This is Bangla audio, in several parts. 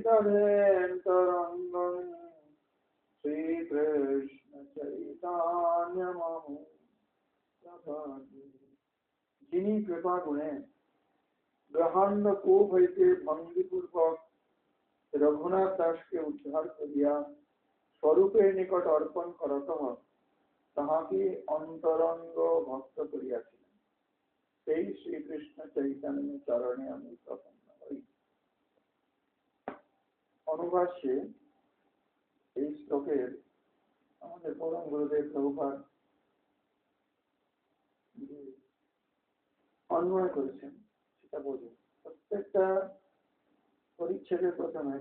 তদেন্তরঙ্গং শ্রীকৃষ্ণ চৈতন্য যিনি কৃপা গুণে ব্রহ্মাণ্ড কূপ হইতে ভঙ্গিপূর্বক রঘুনাথ দাসকে উদ্ধার করিয়া স্বরূপের নিকট অর্পণ করত তাহাকে অন্তরঙ্গ ভক্ত করিয়াছিলেন, সেই শ্রীকৃষ্ণ চৈতন্য চরণে আমি প্রপন্ন হই। অনুবাদে এই শ্লোকের আমাদের পরম গুরুদেব প্রভুপাদ অন্বয় করেছেন সেটা বোঝে। প্রত্যেকটা পরিচ্ছেদের প্রথমে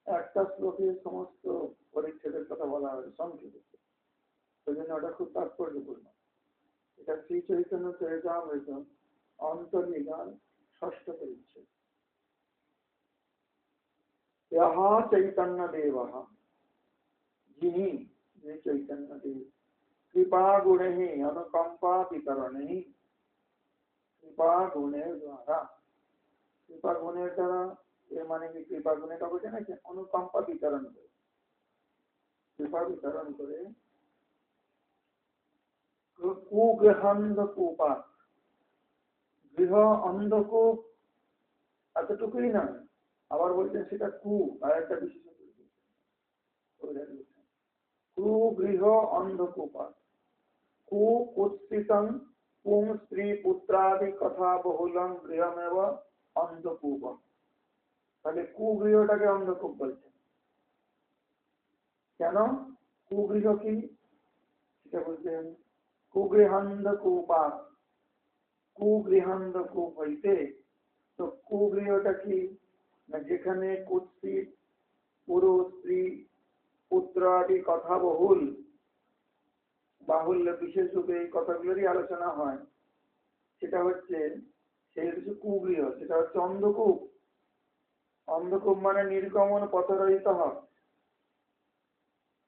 একটা শ্লোকে সমস্ত পরিচ্ছেদের কথা বলা হয় সংক্ষেপে, সেই জন্য ওটা খুব তাৎপর্যপূর্ণ। এটা শ্রী চৈতন্য চরিতামৃত অন্তর্নিধান ষষ্ঠ পরিচ্ছেদ। यहा चैतन्य देव जिनि ये चैतन्य देव कृपा गुणे ही अनुकंपा वितरणे ही कृपा गुणे द्वारा कृपा गुणे द्वारा ये माने कि कृपा गुणे का बोलते ना कि अनुकंपा वितरण करे, कृपा वितरण करे কুগৃহান্ধকূপা গৃহ অন্ধকূপ এতটুকুই না, আবার বলছেন সেটা কু আর একটা বিশেষ কুগৃহ অন্ধকূপা কু কুৎসিতং পুং স্ত্রী পুত্রাদি কথা বহুলং গৃহমেব অন্ধকূপম। তাহলে কুগৃহটাকে অন্ধকূপ বলছেন কেন? কুগৃহ কি সেটা বলছেন কুগৃহান্ধকূপা, কুগৃহান্ধকূপ হইতে। তো কুগৃহটা কি না, যেখানে কুৎসিত পুরুষ স্ত্রী পুত্র আদি কথা বহুল বাহুল্য বিশেষ রূপে এই কথাগুলোরই আলোচনা হয়, সেটা হচ্ছে সেই হচ্ছে কুগৃহ, সেটা হচ্ছে অন্ধকূপ। অন্ধকূপ মানে নির্গমন পথরহিত হয়।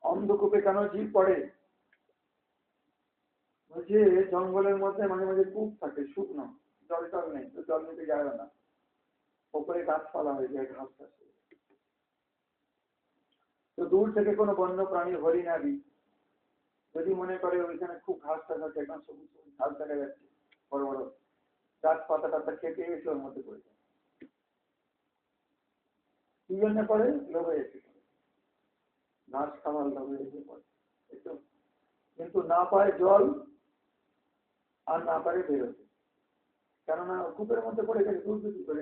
অন্ধকূপে কেন জীব পড়ে? বলছে জঙ্গলের মধ্যে মাঝে মাঝে কূপ থাকে শুকনো, জল টল নেই, তো জল নিতে যায় না, ওপরে গাছপালা হয়ে যায়, ঘাস চাষ। তো দূর থেকে কোনো বন্য প্রাণী হরিণ আদি যদি মনে করে ওইখানে খুব ঘাস টাস আছে, একদম সবুজ সবুজ ঘাস দেখা যাচ্ছে, বড় বড় গাছ পাতা টাতা খেতে এসে ওর মধ্যে পড়ে যায়। কি জন্য পড়ে? লোভে এসে পড়ে, ঘাস খাবার লোভে এসে পড়ে। কিন্তু না পায় জল আর না পারে বেরোতে, কেননা কূপের মধ্যে পড়ে গেছে, দুধ দুধ করে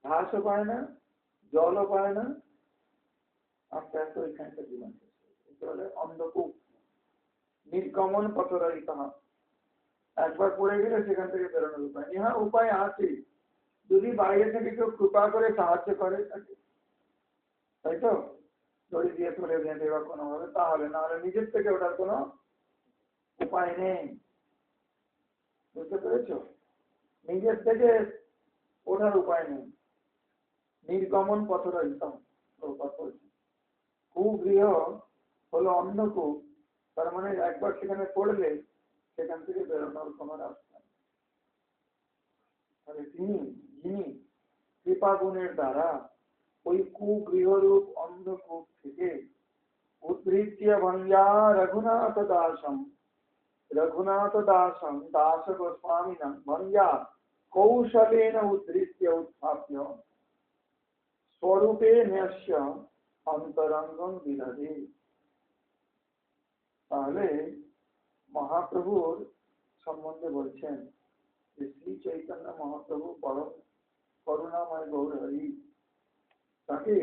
ঘাসও পায় না, জলও পায় না, আস্তে আস্তে ওইখানকার জীবন বলে অন্ধকূপ নির্গমন পথরহিত। একবার পড়ে গেলে সেখান থেকে বেরোনোর উপায় নেই। হ্যাঁ, উপায় আছে, যদি বাইরে থেকে কেউ কৃপা করে সাহায্য করে থাকে, তাই তো দড়ি দিয়ে তুলে বেঁধে বা কোনোভাবে, তাহলে না হলে নিজের থেকে ওঠার কোনো উপায় নেই। বুঝতে পেরেছ? নিজের থেকে ওঠার উপায় নেই। নির্গমন পথরহিত। কুগৃহ হলো অন্ধকূপ, তার মানে একবার সেখানে পড়লে সেখান থেকে বেরোনোর কোনো রাস্তা নেই। তাহলে যিনি কৃপা গুণের দ্বারা ওই কুগৃহরূপ অন্ধকূপ থেকে উদ্ধৃত্য ভঞ্জা রঘুনাথ দাসম দাস গোস্বামিনম ভঞ্জা কৌশলেন উদ্ধৃত্য উত্থাপ্য স্বরূপে ন্যস্য অন্তরঙ্গং বিদধে। তাহলে মহাপ্রভুর সম্বন্ধে বলছেন যে শ্রী চৈতন্য মহাপ্রভু পরম করুণাময় গৌর হরি তাকে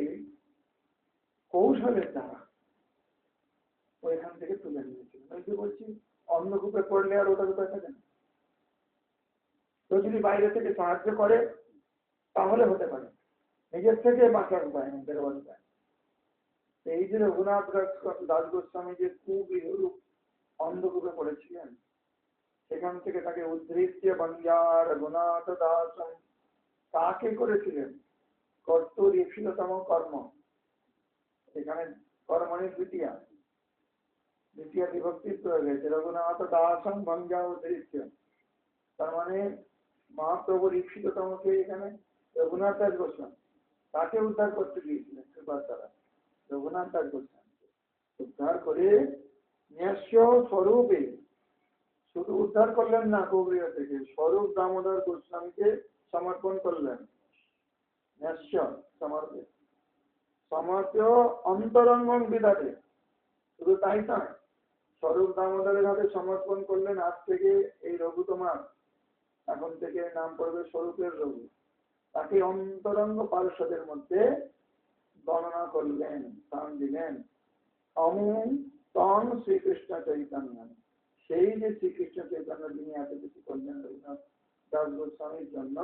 কৌশলের দ্বারা ওইখান থেকে তুলে নিয়েছিলেন। ওই যে বলছি অন্ধকূপে পড়লে আর ওটা কোথায় থাকে না, তো যদি বাইরে থেকে সাহায্য করে তাহলে হতে পারে, নিজের থেকে বাঁচার উপায় নেই, বেরোবার উপায়। এই যে রঘুনাথ দাস গোস্বামী যে কুগৃহরূপ অন্ধকূপে পড়েছিলেন, সেখান থেকে তাকে উদ্ধৃত্য বঞ্জা রঘুনাথ দাস তাকে করেছিলেন কর্তৃশীলতম কর্ম। এখানে কর্মণি দ্বিতীয় বিভক্তি হয়ে গেছে, রঘুনাথ দাসম ভঞ্জা উদ্ধৃত্য, তার মানে মহাপ্রভুর ঈপ্সিততম কে এখানে? রঘুনাথ দাস গোস্বামী। তাকে উদ্ধার করতে গিয়েছিলেন কৃপার দ্বারা। রঘুনাথ দাস গোস্বামীকে উদ্ধার করে ন্যাস্য স্বরূপে, শুধু উদ্ধার করলেন না গৌরীয় থেকে, স্বরূপ দামোদর গোস্বামীকে সমর্পণ করলেন। ন্যাস্য সমর্পে সমর্প্য অন্তরঙ্গম বিদাতে, শুধু তাই নয়, স্বরূপ দামোদরের হাতে সমর্পণ করলেন। আজ থেকে এই রঘু তোমার, এখন থেকে নাম পড়বে স্বরূপের রঘু। তাকে অন্তরঙ্গ পার্ষদের মধ্যে গণনা করলেন, স্থান দিলেন। অমুম তং শ্রীকৃষ্ণ চৈতন্য, সেই যে শ্রীকৃষ্ণ চৈতন্য যিনি এত কিছু করলেন রঘুনাথ দাস গোস্বামীর জন্য,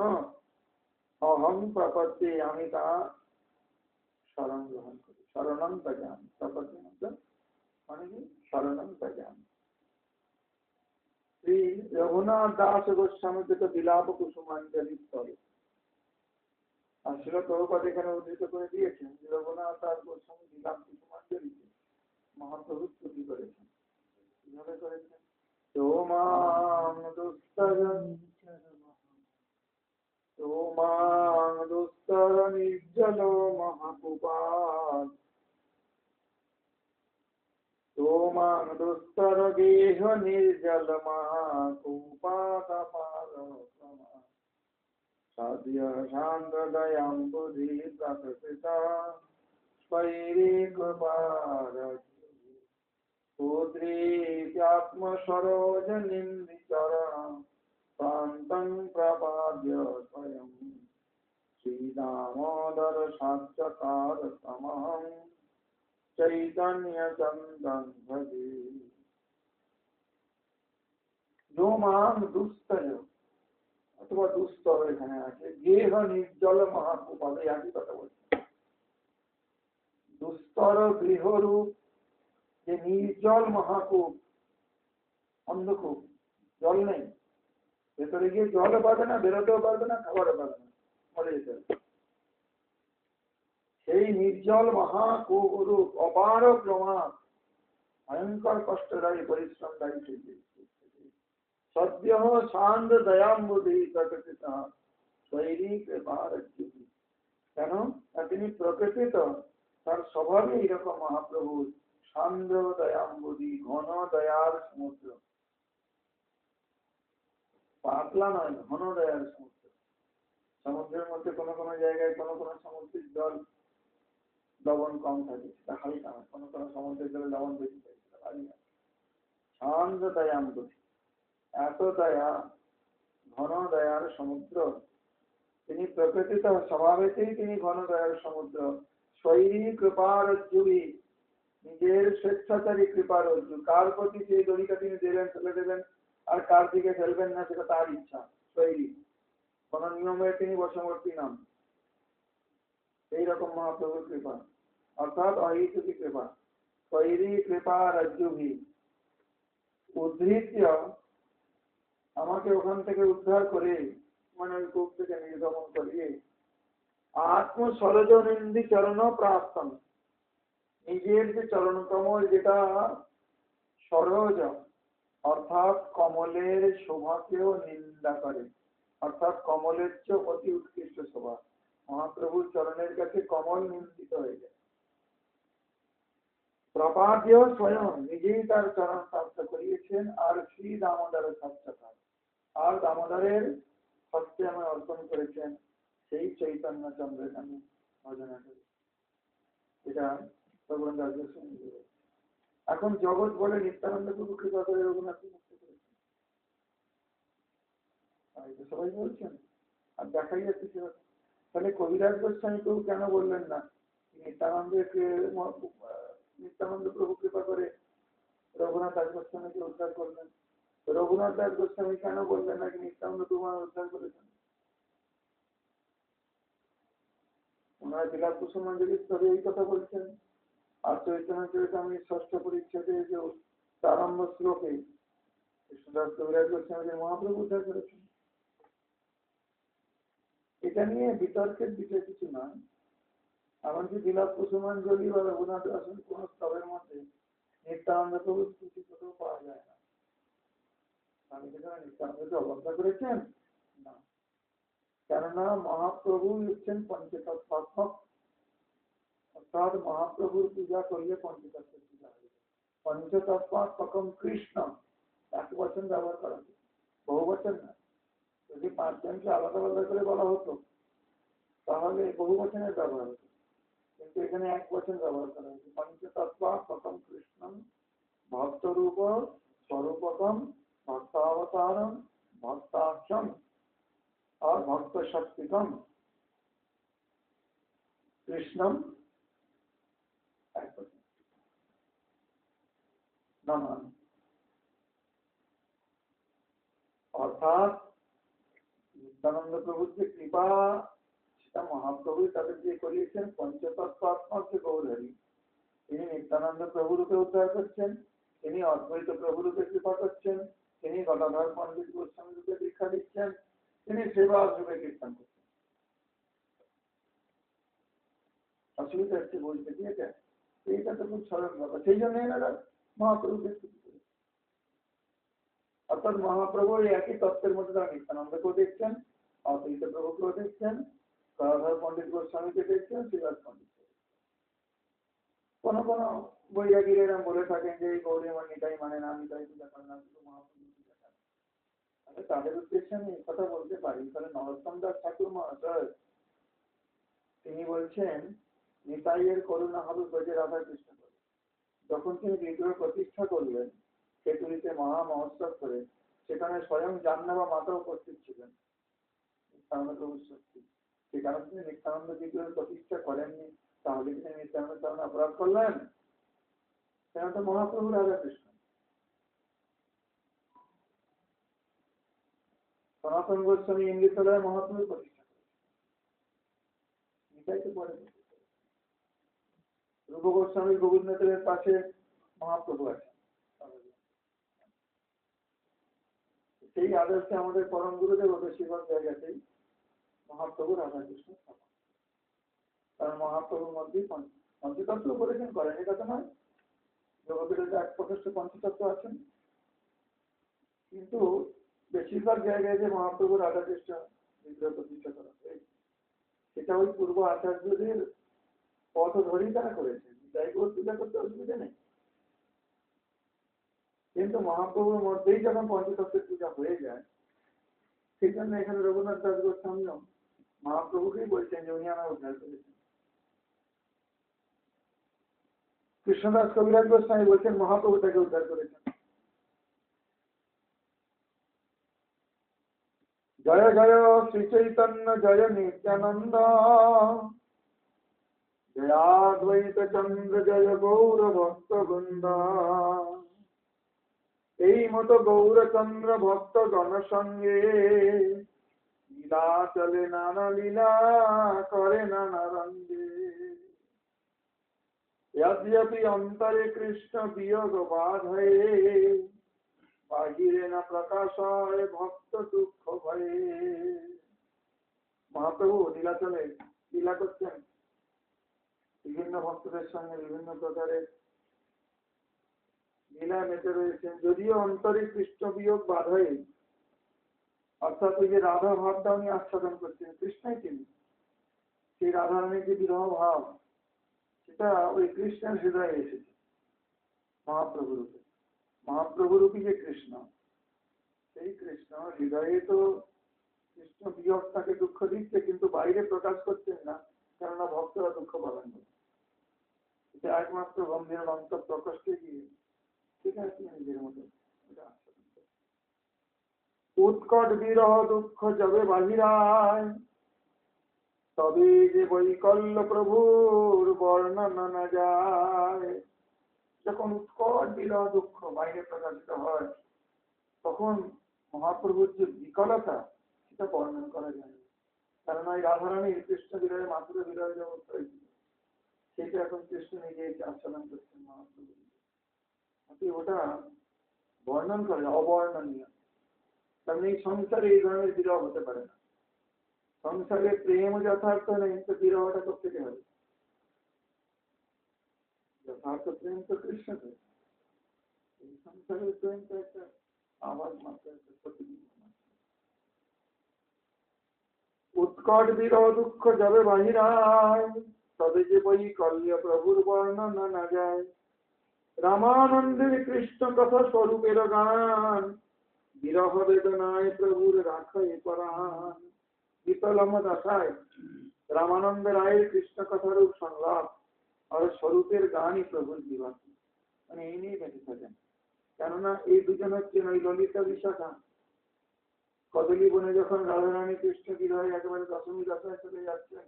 অহং প্রপত্তি, আমি তা শরণ গ্রহণ করি। শরণং ভজামি, প্রপত্তি মানে কি? শরণং ভজামি। শ্রী রঘুনাথ দাস গোস্বামীকে তো বিলাপ কুসুমাঞ্জলি স্তরে, আর শিল প্রভুপাদ এখানে উদ্ধৃত করে দিয়েছেন যে রঘুনাথ দাস গোস্বামী বিলাপ কুসুমাঞ্জলিতে মহাপ্রভু স্তুতি করেছেন। কিভাবে করেছেন? সোমাং দুস্তর নির্জল মহাকুপাত, সোমাং দুস্তর গেহ নির্জল মহাকুপাত সাধ্য শান্ত দয়াম্বুধি প্রকৃতা স্বৈরিকৃপার পুত্রীত্যাত্ম সরোজ নিন্দিচরণ শান্তং প্রপাদ্য স্বয়ং শ্রীদামোদর সাক্ষাৎ সমহং চৈতন্য চন্দন ভজে। যোমাং দুস্তর অথবা দুস্তর এখানে আছে, গেহ নির্জল মহাকুপাত, একই কথা বলছে। দুস্তর গৃহরূপ যে নির্জল মহাকূপ, অন্ধকূপ, জল নেই, ভেতরে গিয়ে জলও পাবে না, বেরোতেও পারবে না, খাবারও পারবে না, মরে যেতে হবে। সেই নির্জল মহাকূপ রূপ অপার প্রমাণ, ভয়ঙ্কর কষ্টদায়ী পরিশ্রমদায়ী সদ্য শান্ত দয়াম্বুধি প্রকৃত শৈরী কৃপার। কেন? তিনি প্রকৃতিত, তার স্বভাবে এরকম মহাপ্রভু সান্দ্র দয়াম্বুধি, ঘন দয়ার সমুদ্র, পাতলা নয়, ঘন দয়ার সমুদ্র। সমুদ্রের মধ্যে কোনো কোনো জায়গায় কোনো কোনো সমুদ্রের জল লবণ কম থাকে, সেটা হালকা হয়, কোনো কোনো সমুদ্রের জলে লবণ বেশি থাকে, সেটা ভারী হয়। সান্দ্র দয়াম্বুধি, এত দয়া, ঘন দয়ার সমুদ্র। তিনি প্রকৃতিত, স্বভাবেতেই তিনি ঘন দয়ার সমুদ্র। শৈরী কৃপার জুড়ি, নিজের স্বেচ্ছাচারী কৃপার অর্জু, কার প্রতি সেই দড়িটা তিনি দেবেন, ফেলে দেবেন, আর কার দিকে ফেলবেন না সেটা তার ইচ্ছা। শৈরী, কোন নিয়মে তিনি বশবর্তী নাম। এইরকম মহাপ্রভুর কৃপা, অর্থাৎ অহিতুকী কৃপা। শৈরী কৃপা রাজ্যভি, উদ্ধৃত্য আমাকে ওখান থেকে উদ্ধার করে, মানে ওই কূপ থেকে নির্গমন করিয়ে, আত্ম সরজনিন্দি চরণ প্রাপ্তম, নিজের যে চরণ কমল, যেটা সরজ অর্থাৎ কমলের শোভাকেও নিন্দা করে, অর্থাৎ কমলের চেয়ে অতি উৎকৃষ্ট শোভা। মহাপ্রভুর চরণের কাছে কমল নিন্দিত হয়ে যায়। প্রপাদ্য স্বয়ং, নিজেই তার চরণ প্রাপ্ত করিয়েছেন। আর শ্রী দামোদর সাক্ষাৎ, আর দামোদরের হস্তে আমি অর্পণ করেছেন সেই চৈতন্য চন্দ্রের আমি ভজনা করি। এটা ভগবান রাজ্য সঙ্গে। এখন জগৎ বলে নিত্যানন্দ প্রভু কৃপা করে রঘুনাথ মুক্ত করেছেন, সবাই বলছেন, আর দেখাই যাচ্ছে সেটা। তাহলে কবিরাজ গোস্বামী প্রভু কেন বললেন না নিত্যানন্দকে, নিত্যানন্দ প্রভু কৃপা করে রঘুনাথ দাস গোস্বামীকে উদ্ধার করলেন? রঘুনাথ দাস গোস্বামী কেন বললেন না নিত্যানন্দ প্রভু উদ্ধার করেছেন? ওনারা বিলাপ কুসুমাঞ্জলি স্তরে এই কথা বলছেন। আর চৈতন্য চরিতামৃত ষষ্ঠ পরিচ্ছেদে যে প্রারম্ভ শ্লোকে কৃষ্ণদাস কবিরাজ গোস্বামীকে মহাপ্রভু উদ্ধার করেছেন। এটা নিয়ে বিতর্কের বিষয় কিছু নয়। এমনকি বিলাপ কুসুমাঞ্জলি বা রঘুনাথ দাসের কোন স্তবের মধ্যে নিত্যানন্দ প্রভু স্তুতি কোথাও পাওয়া যায় না। আমি সেখানে নিত্যানন্দকে অবজ্ঞা করেছেন না, কেননা মহাপ্রভু হচ্ছেন পঞ্চতত্ত্বাত্মক, অর্থাৎ মহাপ্রভুর পূজা করলে পঞ্চতত্ত্বের পূজা হবে। পঞ্চতত্ত্বাত্মকম কৃষ্ণ এক বচন ব্যবহার করা হয়েছে, বহু বচন না। যদি পাঁচজনকে আলাদা আলাদা করে বলা হতো তাহলে বহু বচনের ব্যবহার হতো, কিন্তু এখানে এক বচন ব্যবহার করা হয়েছে। পঞ্চতত্ত্বাত্মকম কৃষ্ণম ভক্তরূপ স্বরূপকম ভক্তাবতারম ভক্তাক্ষম और भक्त शक्तिकम कृष्णम नमः। অর্থাৎ নিত্যানন্দ প্রভুর যে কৃপা সেটা মহাপ্রভু তাদের দিয়ে করিয়েছেন। পঞ্চতত্ত্বাত্মক যে গৌরহরি, তিনি নিত্যানন্দ প্রভুরূপে উদ্ধার করছেন, তিনি অদ্বৈত প্রভুরূপে কৃপা করছেন, তিনি গদাধর পণ্ডিত গোস্বামী রূপে দীক্ষা দিচ্ছেন, তিনি সেবা রূপে কীর্তন করছেন। অসুবিধা হচ্ছে বলতে কি এটা? এইটা তো খুব সরল ব্যাপার। সেই জন্য এনারা মহাপ্রভুকে স্তুতি করে। অর্থাৎ মহাপ্রভু এই একই তত্ত্বের মধ্যে তারা নিত্যানন্দকেও দেখছেন, অদ্বৈত প্রভুকেও দেখছেন, গদাধর পণ্ডিত গোস্বামীকে দেখছেন, শ্রীবাস পণ্ডিত। কোন কোন বৈরাগীরা এরকম বলে থাকেন যে এই গৌরী আমার নিতাই মানে না, নিতাই পূজা করে না, শুধু মহাপ্রভু পূজা করে। তাহলে তাদের উদ্দেশ্যে আমি এই কথা বলতে পারি, তাহলে নরোত্তম দাস ঠাকুর মহাশয় তিনি বলছেন নিতাইয়ের করুণা হবে ব্রজে রাধা কৃষ্ণ করে। যখন তিনি বিগ্রহ প্রতিষ্ঠা করলেন কেতুলিতে মহা মহোৎসব করে, সেখানে স্বয়ং জাহ্নবা মাতা উপস্থিত ছিলেন নিত্যানন্দ প্রভুর শক্তি। সেখানে তিনি নিত্যানন্দ বিগ্রহ প্রতিষ্ঠা করেননি, তাহলে তিনি নিত্যানন্দ চরণ অপরাধ করলেন? কেন? তো মহাপ্রভু রাধা কৃষ্ণ। সনাতন গোস্বামী ইঙ্গিতলয়ে মহাপ্রভু প্রতিষ্ঠা করেন, নিতাই তো পরে। রূপ গোস্বামী গোবিন্দদেবের পাশে মহাপ্রভু আছে। সেই আদর্শে আমাদের পরম গুরুদেব বেশিরভাগ জায়গাতেই মহাপ্রভু রাধা কৃষ্ণ স্থাপন। কারণ মহাপ্রভুর মধ্যেই পঞ্চতত্ত্ব উপদেশন করেন, এটা তো নয়। জগতের এক প্রকৃষ্ট পঞ্চতত্ত্ব আছেন, কিন্তু বেশিরভাগ জায়গায় যে মহাপ্রভু রাধা কৃষ্ণ বিগ্রহ প্রতিষ্ঠা করা হয়, সেটা ওই পূর্ব আচার্যদের পথ ধরেই তারা করেছেন। যাই পূজা করতে অসুবিধা নেই, কিন্তু মহাপ্রভুর মধ্যেই যখন পঞ্চতত্ত্বের পূজা হয়ে যায়, সেই জন্য এখানে রঘুনাথ দাস গোস্বামীও মহাপ্রভুকেই বলছেন যে উনি আমার উদ্ধার করেছেন। কৃষ্ণদাস কবিরাজ গোস্বামী বলছেন মহাপ্রভু তাকে উদ্ধার করেছেন। জয় জয় শ্রী চৈতন্য জয় নিত্যানন্দ, জয়াদ্বৈত চন্দ্র জয় গৌর ভক্ত বৃন্দ। এই মতো গৌরচন্দ্র ভক্ত গণসঙ্গে লীলা চলে নানা লীলা করে নানা রঙ্গে। यद्यपि অন্তরে কৃষ্ণ বিয়োগ বাধে, বাহিরে না প্রকাশায় ভক্ত দুঃখ ভয়ে। মহাপ্রভু লীলা চলে লীলা করছেন, বিভিন্ন ভক্তদের সঙ্গে বিভিন্ন প্রকারের লীলা মেতে রয়েছেন। যদিও অন্তরে কৃষ্ণ বিয়োগ বাধায়, অর্থাৎ ওই যে রাধা ভাবটা উনি আস্বাদন করছেন, কৃষ্ণই তিনি, সেই রাধারানীর যে বিরহ ভাব সেটা ওই কৃষ্ণের হৃদয়ে এসেছে মহাপ্রভু রূপে। মহাপ্রভু রূপী যে কৃষ্ণ, সেই কৃষ্ণ হৃদয়ে তো কৃষ্ণ বিয়োগ তাকে দুঃখ দিচ্ছে, কিন্তু বাইরে প্রকাশ করছেন না, কেননা ভক্তরা দুঃখ পাবেন না। এটা একমাত্র গম্ভীর অন্তর প্রকাশকে গিয়ে ঠিক আছে নিজের মতো উৎকট বিরহ দুঃখ যাবে বাহিরায়, তবে যে বৈকল্য প্রভুর বর্ণনা না যায়। যখন উৎকট বিরহ দুঃখ বাইরে প্রকাশিত হয়, তখন মহাপ্রভুর যে বিকলতা সেটা বর্ণনা করা যায়। কারণ ওই রাধারানীর কৃষ্ণ বিরহে মাত্র বিরহ জগৎ হয়েছিল, সেটা এখন কৃষ্ণ নিজে আচরণ করছেন মহাপ্রভু। ওটা বর্ণন করে অবর্ণনীয়। কারণ এই সংসারে এই ধরনের বিরহ হতে পারে না। সংসারে প্রেম যথার্থ নেই, তো বিরহটা কোথেকে হবে? যথার্থ প্রেম তো কৃষ্ণকে, এই সংসারের প্রেম তো একটা আওয়াজ মাত্র, একটা প্রতিবিম্ব মাত্র। উৎকট বিরহ দুঃখ যাবে বাহিরায়, তবে যে বই কল্য প্রভুর বর্ণনা না যায়। রামানন্দের কৃষ্ণ কথা স্বরূপের গান, বিরহ বেদনায় প্রভুর রাখায় পরাণ। বিতলম দশায় রামানন্দ রায়ের কৃষ্ণ কথারূপ সংলাপ আর স্বরূপের গানই প্রভুর জীবন, মানে এই নিয়ে বেঁচে থাকেন। কেননা এই দুজন হচ্ছেন ওই ললিতা বিশাখা। কদলী বনে যখন রাধারানী কৃষ্ণ বিরহে একেবারে দশমী দশায় চলে যাচ্ছেন,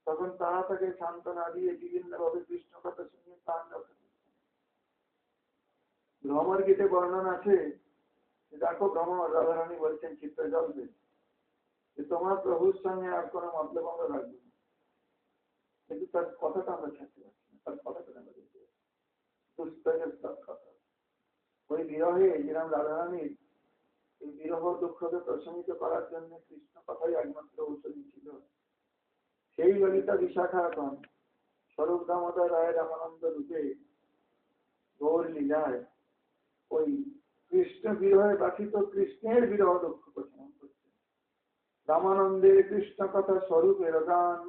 তখন তারা তাকে সান্ত্বনা দিয়ে বিভিন্ন ভাবে কৃষ্ণ কথা শুনিয়ে প্রাণ রক্ষা করছেন। ভ্রমর গীতে বর্ণনা আছে, দেখো ভ্রমর রাধারানী বলছেন চিত্ত জলবে যে তোমার প্রভুর সঙ্গে আর কোনো মতলব আমরা রাখবো না, কিন্তু তার কথাটা আমরা ছাড়তে পারছি না, তার কথাটা আমরা দেখতে পাচ্ছি। ওই বিরহে যেরকম রাধারানীর এই বিরহ দুঃখকে প্রশমিত করার জন্য কৃষ্ণ কথাই একমাত্র ঔষধি ছিল, সেই ললিতা বিশাখা এখন স্বরূপ দামোদর রায় রামানন্দ রূপে গৌর লীলায় ওই কৃষ্ণ বিরহে ব্যথিত কৃষ্ণের বিরহ দুঃখ প্রশমন করছে। রামানন্দের কৃষ্ণ কথা স্বরূপের গান,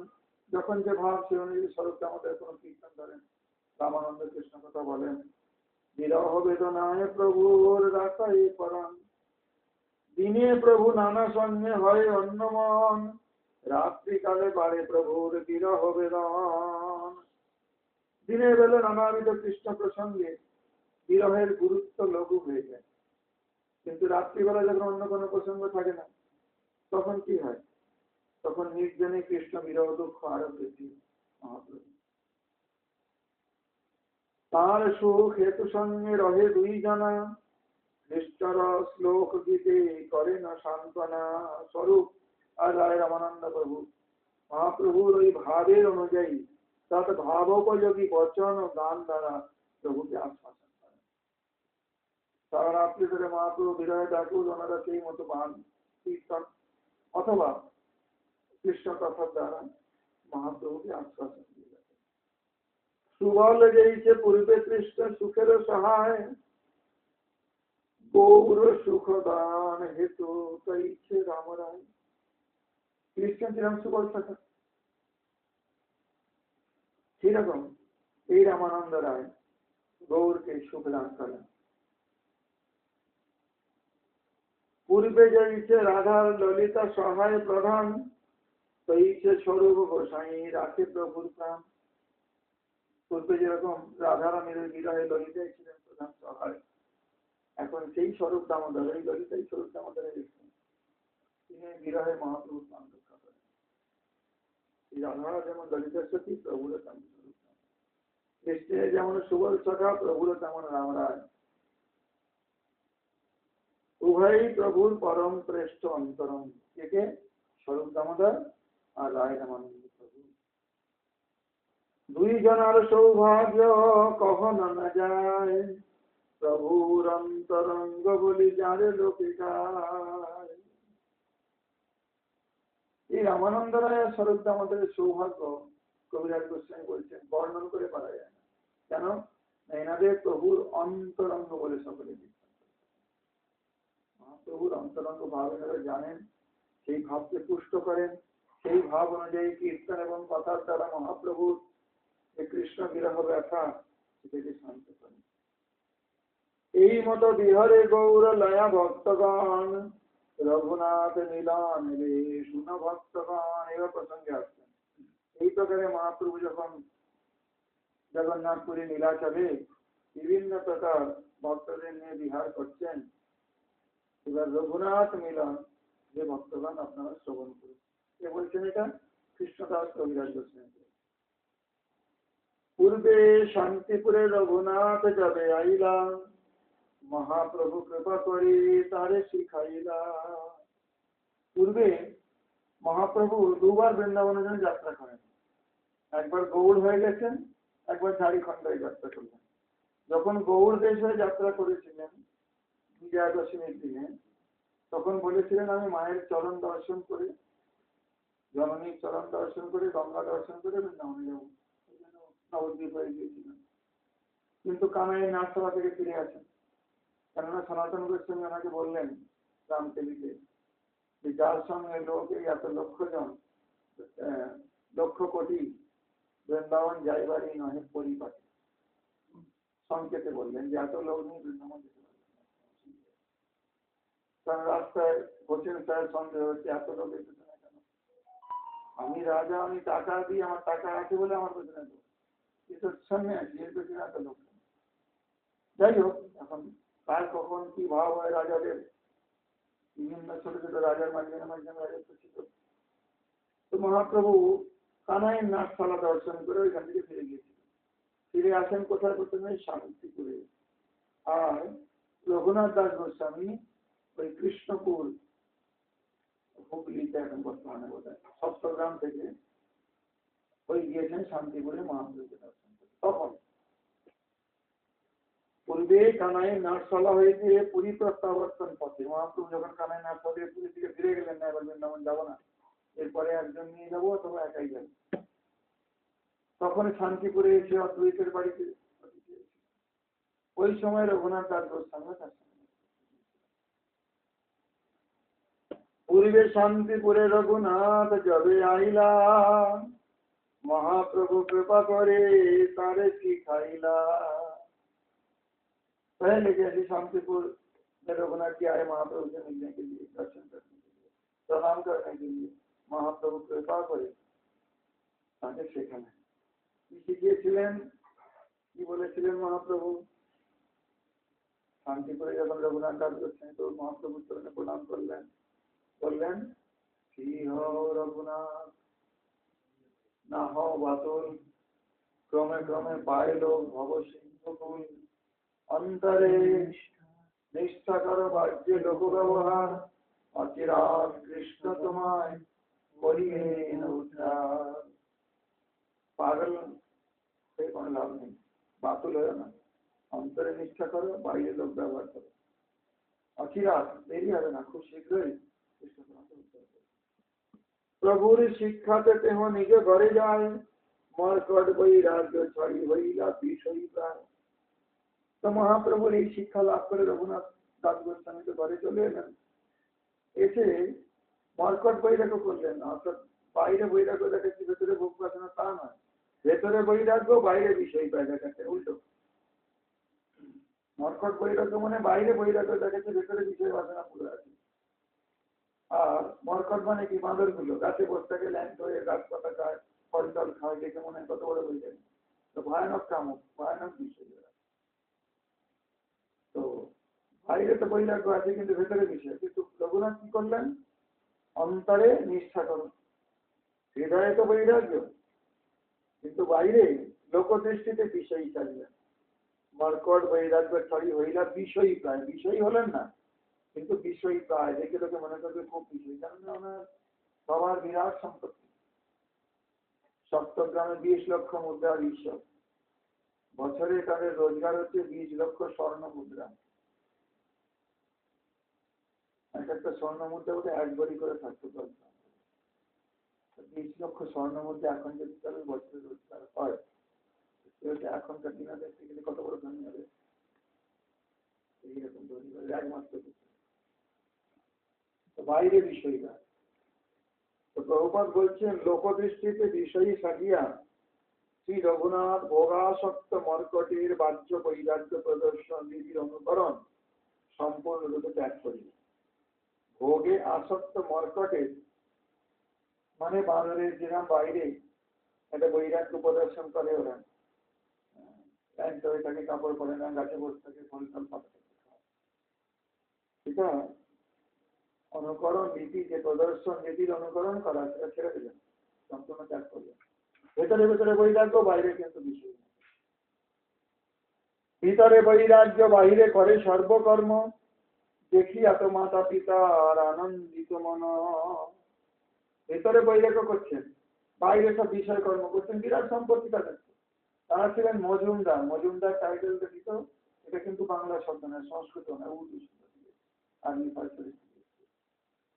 যখন যে ভাব সে অনুযায়ী স্বরূপ দামোদর কোনো কীর্তন করেন, রামানন্দ কৃষ্ণ কথা বলেন। বিরহ বেদনায় প্রভুর রাখায় পরাণ, দিনে প্রভু নানা সঙ্গে হয় অন্যমন, রাত্রিকালে বাড়ে প্রভুর বিরহ বেদন। দিনের বেলা নানাবিধ কৃষ্ণ প্রসঙ্গে বিরহের গুরুত্ব লঘু হয়ে যায়, কিন্তু রাত্রিবেলা যখন অন্য কোনো প্রসঙ্গ থাকে না, তখন কি হয়? তখন নির্জনে কৃষ্ণ বিরহ দুঃখ আরো বৃদ্ধি। মহাপ্রভু তার সুখ হেতু সঙ্গে রহে দুই জানা, নিশ্চর শ্লোক গীতে করে না সান্ত্বনা। স্বরূপ আর রায় রামানন্দ প্রভু মহাপ্রভুর ওই ভাবের অনুযায়ী তৎ ভাবোপযোগী বচন ও গান দ্বারা প্রভুকে আশ্বাসন করেন। সারা রাত্রি ধরে মহাপ্রভু বিরহে ব্যাকুল, ওনারা সেই মতো গান কীর্তন অথবা কৃষ্ণ কথার দ্বারা মহাপ্রভুকে আশ্বাসন দিয়ে থাকেন। সুবল যেইছে পূর্বে কৃষ্ণ সুখের সহায়, গৌর সুখদান হেতু তৈছে রাম রায়। কৃষ্ণ যেরকম সুবল থাকা, সেরকম এই রামানন্দ রায় গৌরকে সুখ দান করেন। পূর্বে যেইছে রাধার ললিতা সহায় প্রধান, তৈছে স্বরূপ গোসাই রাখে প্রভুর প্রাণ। পূর্বে যেরকম রাধারানীর বিরহে ললিতাই ছিলেন প্রধান সহায়, এখন সেই স্বরূপ দামোদর, এই ললিতাই স্বরূপ দামোদরে দেখছেন, তিনি বিরহে মহাপ্রভু প্রাণ রক্ষা করেন। রাধারা যেমন ললিতার সতী, প্রভুর তেমন স্বরূপ, কৃষ্ণের যেমন সুবল সখা, প্রভুর তেমন রাম রায়। উভয়ই প্রভুর পরম শ্রেষ্ঠ অন্তরম, থেকে স্বরূপ দামোদর আর রায় রামানন্দ প্রভু। দুই জনার সৌভাগ্য কখনো না যায়, প্রভুর অন্তরঙ্গ বলি যারে লোকে গায়। এই রামানন্দ রায় আর স্বরূপ দামোদর সৌভাগ্য কবিরাজ গোস্বামী বলছেন বর্ণন করে পারা যায় না। কেন? এনাদের প্রভুর অন্তরঙ্গ বলে সকলে বিশ্বাস করেন। মহাপ্রভুর অন্তরঙ্গ ভাব এনারা জানেন, সেই ভাবকে পুষ্ট করেন, সেই ভাব অনুযায়ী কীর্তন এবং কথার দ্বারা মহাপ্রভুর যে কৃষ্ণ বিরহ ব্যথা সেটাকে শান্ত করেন। এই মতো বিহারে গৌর লয়া ভক্তগণ, রঘুনাথ মিলন রে শুন ভক্তগণ, এবার প্রসঙ্গে আসছেন। এই প্রকারে মহাপ্রভু যখন জগন্নাথপুরী নীলাচলে বিভিন্ন প্রকার ভক্তদের নিয়ে বিহার করছেন, এবার রঘুনাথ মিলন যে ভক্তগণ আপনারা শ্রবণ করুন। কে বলছেন এটা? কৃষ্ণদাস কবিরাজ গোস্বামী। পূর্বে শান্তিপুরে রঘুনাথ যাবে আইলা, মহাপ্রভু কৃপা করি তারে শিখাইলা। পূর্বে মহাপ্রভু দুবার বৃন্দাবনের জন্য যাত্রা করেন, একবার গৌড় হয়ে গেছেন, একবার ঝাড়খণ্ড হয়ে যাত্রা করলেন। যখন গৌড় দেশ হয়ে যাত্রা করেছিলেন বিজয়া দশমীর দিনে, তখন বলেছিলেন আমি মায়ের চরণ দর্শন করে, জননীর চরণ দর্শন করে, গঙ্গা দর্শন করে বৃন্দাবনে যাবো, নবদ্বীপ হয়ে গিয়েছিলেন। কিন্তু কানাই নাথসভা থেকে ফিরে আসেন, কেননা সনাতন গোস্বামী ওনাকে বললেন রামকেলিতে যার সঙ্গে লোক এই এত লক্ষ জন লক্ষ কোটি বৃন্দাবন যাইবারই নহে পরিপাটি সংকেতে বললেন যে এত লোক নিয়ে বৃন্দাবন যেতে পারবে কারণ রাস্তায় হোসেন স্যার সন্দেহ হচ্ছে এত লোক এসেছে না কেন, আমি রাজা, আমি টাকা দিই, আমার টাকা আছে বলে আমার পেছনে লোক, এসব সামনে আছি, এর পেছনে এত লোক। যাই হোক, এখন কার কখন কি ভাব হয় রাজাদের, বিভিন্ন ছোট ছোট রাজার মাঝখানে মাঝখানে রাজত্ব ছিল। তো মহাপ্রভু কানাইয়ের নাটশালা দর্শন করে ওইখান থেকে ফিরে গিয়েছিল। ফিরে আসেন কোথায় প্রথমে? শান্তিপুরে। আর রঘুনাথ দাস গোস্বামী ওই কৃষ্ণপুর, হুগলিতে এখন বর্তমানে বোধ হয়, সপ্তগ্রাম থেকে ওই গিয়েছেন শান্তিপুরে মহাপ্রভুকে দর্শন করতে। তখন পূর্বে কানাইয়ের নাটশালা হয়েছে পুরী প্রত্যাবর্তন পথে। মহাপ্রভু যখন কানাই নাটশালা দিয়ে পুরী থেকে ফিরে গেলেন, না এবার বৃন্দাবন যাবো না, এরপরে একজন নিয়ে যাবো অথবা একাই যাবো, তখন শান্তিপুরে এসে অদ্বৈতের বাড়িতে ওই সময় রঘুনাথ দাস গোস্বামী তার সঙ্গে। পূর্বে শান্তিপুরে রঘুনাথ যবে আইলা, महाप्रभु कृपा करे तारे सिखाइला। पहले जैसे शांतिपुर में रघुनाथ जी आए महाप्रभु से मिलने के लिए, दर्शन करने के लिए, प्रणाम करने के लिए, महाप्रभु कृपा करे ताके শেখালেন। কি শিখিয়েছিলেন, কি বলেছিলেন মহাপ্রভু? শান্তিপুরে যখন রঘুনাথ দাস করছেন তো মহাপ্রভুর চরণে প্রণাম করলেন, বললেন কি হও রঘুনাথ, না হও বাতুল, ক্রমে ক্রমে পাইল ভব সিন্ধুকুল, অন্তরে নিষ্ঠা কর বাহ্য লোক ব্যবহার, অচিরাত কৃষ্ণ তোমায় করিবেন উদ্ধার। পাগল হয়ে কোনো লাভ নেই, বাতুল হয়ে না, অন্তরে নিষ্ঠা করো, বাইরে লোক ব্যবহার করো, অচিরাত, দেরি হবে না, খুব শীঘ্রই কৃষ্ণ তোমাকে উদ্ধার করবে। প্রভুর শিক্ষাতে তেহ নিজে ঘরে যায়, মরকট বৈরাগ্য ছড়ি হইলা বিষয় প্রায়। তো মহাপ্রভুর এই শিক্ষা লাভ করে রঘুনাথ দাস গোস্বামীকে ঘরে চলে এলেন, এসে মরকট বৈরাগ্য করলেন না, অর্থাৎ বাইরে বৈরাগ্য দেখাচ্ছে ভেতরে ভোগ বাসনা তা নয়, ভেতরে বৈরাগ্য বাইরে বিষয় পায় দেখাচ্ছে, উল্টো। মরকট বৈরাগ্য মানে বাইরে বৈরাগ্য দেখাচ্ছে, ভেতরে বিষয় বাসনা পুরো আছে। আর মরকট মানে কি? বাঁদর গুলো গাছে বসে থাকে, ল্যান্ড হয়ে গাছ পাতা খায়, ফল টল খায়, দেখে মনে হয় কত বড় হয়ে যায়, তো ভয়ানক কামক, ভয়ানক বিষয়। তো বাইরে তো বৈরাগ্য আছে কিন্তু ভেতরে বিষয়, কিন্তু রঘুনাথ কি করলেন? অন্তরে নিষ্ঠা করুন, হৃদয়ে তো বৈরাগ্য কিন্তু বাইরে লোকদৃষ্টিতে বিষয়ী চালিলেন। মরকট বৈরাগ্য ছড়ি হইলা বিষয়ী প্রায়, বিষয়ী হলেন না কিন্তু বিষয়ী প্রায়, দেখে লোকে মনে করবে খুব বিষয়ী, কারণ ওনার বাবার বিরাট সম্পত্তি, সপ্তগ্রামে 20 লক্ষ মুদ্রার ঈশ্বর, বছরে তাদের রোজগার হচ্ছে 20 লক্ষ স্বর্ণ মুদ্রা। একটা স্বর্ণ মুদ্রা বলতে 1 ভরি করে থাকতো, 20 লক্ষ স্বর্ণ মুদ্রা এখন যদি তাদের বছরে রোজগার হয়, এখনকার দিনে দেখতে গেলে কত বড় ধনী হবে, এইরকম ধনী হবে একমাত্র। বাইরে বিষয়টা তো প্রভুপাদ বলছেন, লোকদৃষ্টিতে বিষয়ী সাজিয়া শ্রী রঘুনাথ ভোগাসক্ত মর্কটের বাহ্য বৈরাগ্য প্রদর্শন নীতির অনুকরণ সম্পূর্ণরূপে ত্যাগ করিলেন। ভোগে আসক্ত মর্কটের মানে বানরের যেরকম বাইরে একটা বৈরাগ্য প্রদর্শন করে, ওরা তাকে কাপড় পরে না, গাছে বসে থাকে, ফল ফল পাতা খায়, এটা অনুকরণ নীতি, যে প্রদর্শন নীতির অনুকরণ করা সেটা ছেড়ে দিলেন, সম্পূর্ণ ত্যাগ করলেন। ভেতরে ভেতরে বৈরাগ্য, বাইরে কিন্তু বিষয়। ভিতরে বৈরাগ্য, বাহিরে করে সর্বকর্ম, দেখি এত মাতা পিতা আর আনন্দিত মন। ভেতরে বৈরাগ্য করছেন, বাইরে সব বিষয় কর্ম করছেন, বিরাট সম্পত্তি তাদের। তারা ছিলেন মজুমদার। মজুমদার টাইটেলটা দিত, এটা কিন্তু বাংলা শব্দ নয়, সংস্কৃত নয়, উর্দু শব্দ। আর্মি ফার্স্ট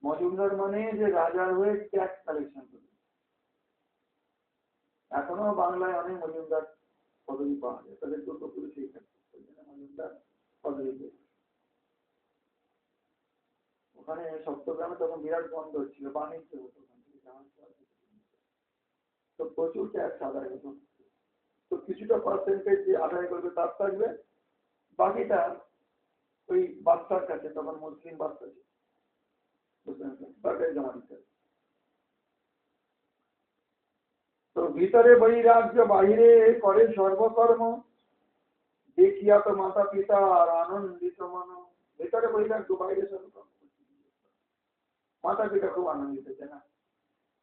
মজুমদার মানে যে রাজার হয়ে ট্যাক্স কালেকশন করে। এখনো বাংলায় অনেক মজুমদার পদবি পাওয়া যায়, তাদের দুর্গপুরে সেই মজুমদার পদবি। ওখানে সপ্তগ্রামে তখন বিরাট বন্ধ হচ্ছিল, বাণিজ্য হতো ওখান থেকে, জাহাজ টাহাজ হতো। তো প্রচুর ট্যাক্স আদায় হতো। তো কিছুটা পার্সেন্টেজ যে আদায় করবে তার থাকবে, বাকিটা ওই বাচ্চার কাছে, তখন মুসলিম বাচ্চা ছিল, তাকে জমা দিতে হবে। তো ভিতরে বৈরাগ্য, বাহিরে করে সর্বকর্ম, দেখিয়া তো মাতা পিতা আর আনন্দিত মন। ভিতরে বৈরাগ্য, বাইরে সর্বকর্ম। মাতা পিতা খুব আনন্দিত যে না,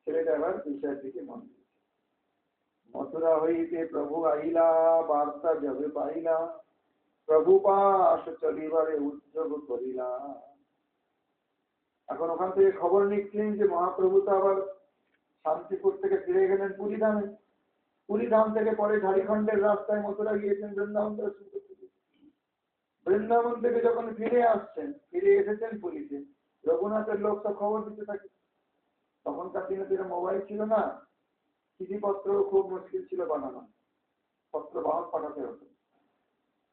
ছেলেটা এবার বিষয়ের দিকে মন দিয়েছে। মথুরা হইতে প্রভু আইলা, বার্তা যাবে পাইলা, প্রভু পাশ চলিবারে উদ্যোগ করিলা। এখন ওখান থেকে খবর নিচ্ছেন যে মহাপ্রভু তো আবার শান্তিপুর থেকে ফিরে গেলেন পুরী ধামে। পুরী ধাম থেকে পরে ঝাড়খণ্ডের রাস্তায় মথুরা গিয়েছেন বৃন্দাবন দর্শন করতে। বৃন্দাবন থেকে যখন ফিরে আসছেন, ফিরে এসেছেন পুরীতে, রঘুনাথের লোক তো খবর দিতে থাকে। তখনকার দিনে মোবাইল ছিল না, চিঠিপত্র খুব মুশকিল ছিল বানানো, পত্র বাহক পাঠাতে হতো।